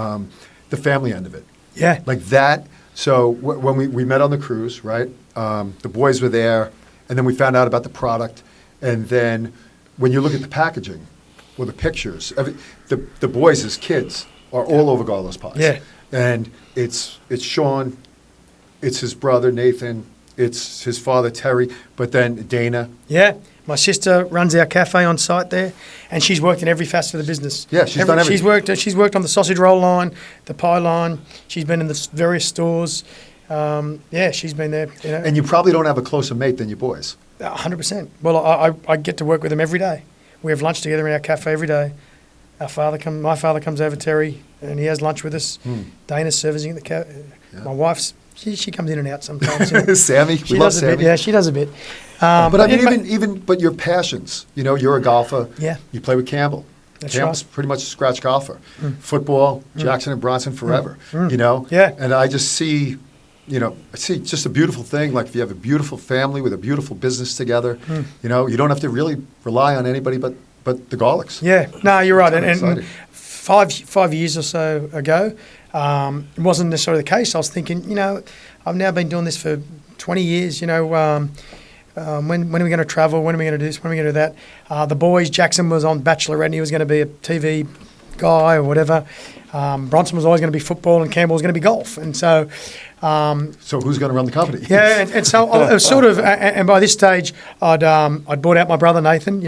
the family end of it. Yeah. Like that. So when we met on the cruise, right? The boys were there, and then we found out about the product. And then when you look at the packaging or the pictures, the boys as kids are all over Garlo's pies. Yeah. And it's Sean, it's his brother Nathan, it's his father Terry, but then Dana. Yeah. My sister runs our cafe on site there, and she's worked in every facet of the business. Yeah, she's done everything. She's worked on the sausage roll line, the pie line. She's been in the various stores. Yeah, she's been there. You know, And you probably don't have a closer mate than your boys. 100%. Well, I get to work with them every day. We have lunch together in our cafe every day. My father comes over, Terry, and he has lunch with us. Dana's servicing at the cafe. Yeah. My wife's she comes in and out sometimes. You know. Sammy, She we love does a bit. Sammy. Yeah, she does a bit. But I mean, yeah, but your passions. You know, you're a golfer. Yeah. You play with Campbell. That's Campbell's right. pretty much a scratch golfer. Football, Jackson and Bronson forever. You know. Yeah. And I just see, I see just a beautiful thing. Like if you have a beautiful family with a beautiful business together, you know, you don't have to really rely on anybody but the Garlicks. Yeah, no, you're right. That's And exciting. 5 years or so ago, it wasn't necessarily the case. I was thinking, I've now been doing this for 20 years. When are we going to travel? When are we going to do this? When are we going to do that? The boys, Jackson was on Bachelorette and he was going to be a TV guy or whatever. Bronson was always going to be football and Campbell was going to be golf. And so... So who's going to run the company? Yeah, and so I was sort of, and by this stage, I'd bought out my brother Nathan.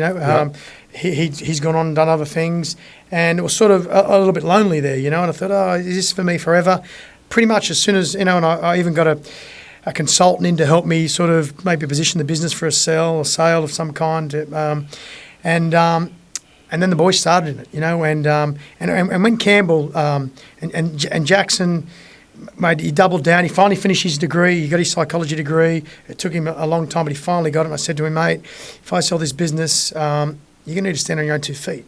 He's gone on and done other things, and it was sort of a little bit lonely there. And I thought, oh, is this for me forever? Pretty much as soon as and I even got a consultant in to help me sort of maybe position the business for a sale of some kind, and then the boys started in it, and when Campbell and Jackson. Mate, he doubled down. He finally finished his degree. He got his psychology degree. It took him a long time, but he finally got it. And I said to him, mate, if I sell this business, you're going to need to stand on your own 2 feet,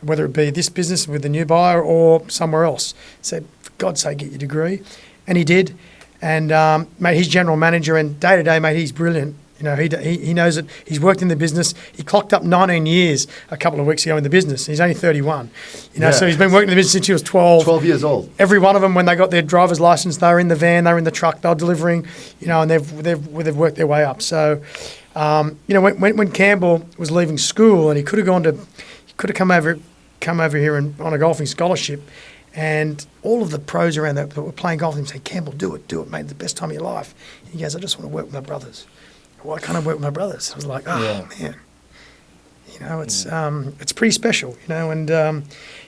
whether it be this business with the new buyer or somewhere else. So, for God's sake, get your degree. And he did. And, mate, he's general manager and day-to-day, mate, he's brilliant. You know, he knows it. He's worked in the business. He clocked up 19 years a couple of weeks ago in the business. He's only 31. You know, Yeah. so he's been working in the business since he was 12. 12 years old. Every one of them, when they got their driver's license, they were in the van, they were in the truck, they were delivering, you know, and they've worked their way up. So, you know, when Campbell was leaving school, and he could have come over here on a golfing scholarship, and all of the pros around that were playing golf with him say, Campbell, do it, mate, the best time of your life. He goes, I just want to work with my brothers. Why can't I work with my brothers? I was like, oh, man. You know, it's pretty special, you know, and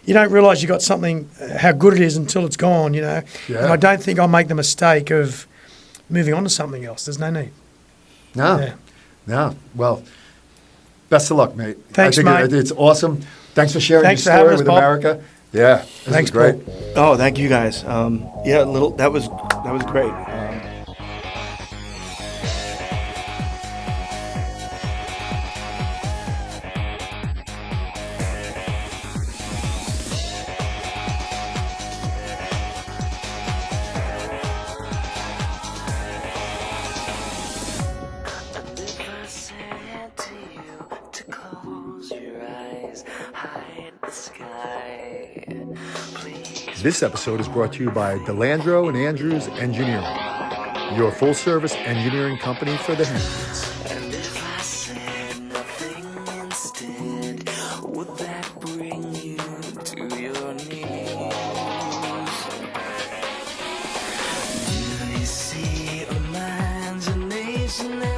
you don't realise you got something, how good it is until it's gone, you know. Yeah. And I don't think I'll make the mistake of moving on to something else. There's no need. No. Yeah. No. Well, best of luck, mate. Thanks, I think mate. it's awesome. Thanks for sharing Thanks for your having story us, with Bob. America. Yeah. This Thanks, was great. Paul. Oh, thank you guys. Yeah, that was great. If I said to you to close your eyes, hide the sky, please. This episode is brought to you by Delandro and Andrews Engineering, your full-service engineering company for the hands. And if I said nothing instead, would that bring you to your knees? Do you see a imagination?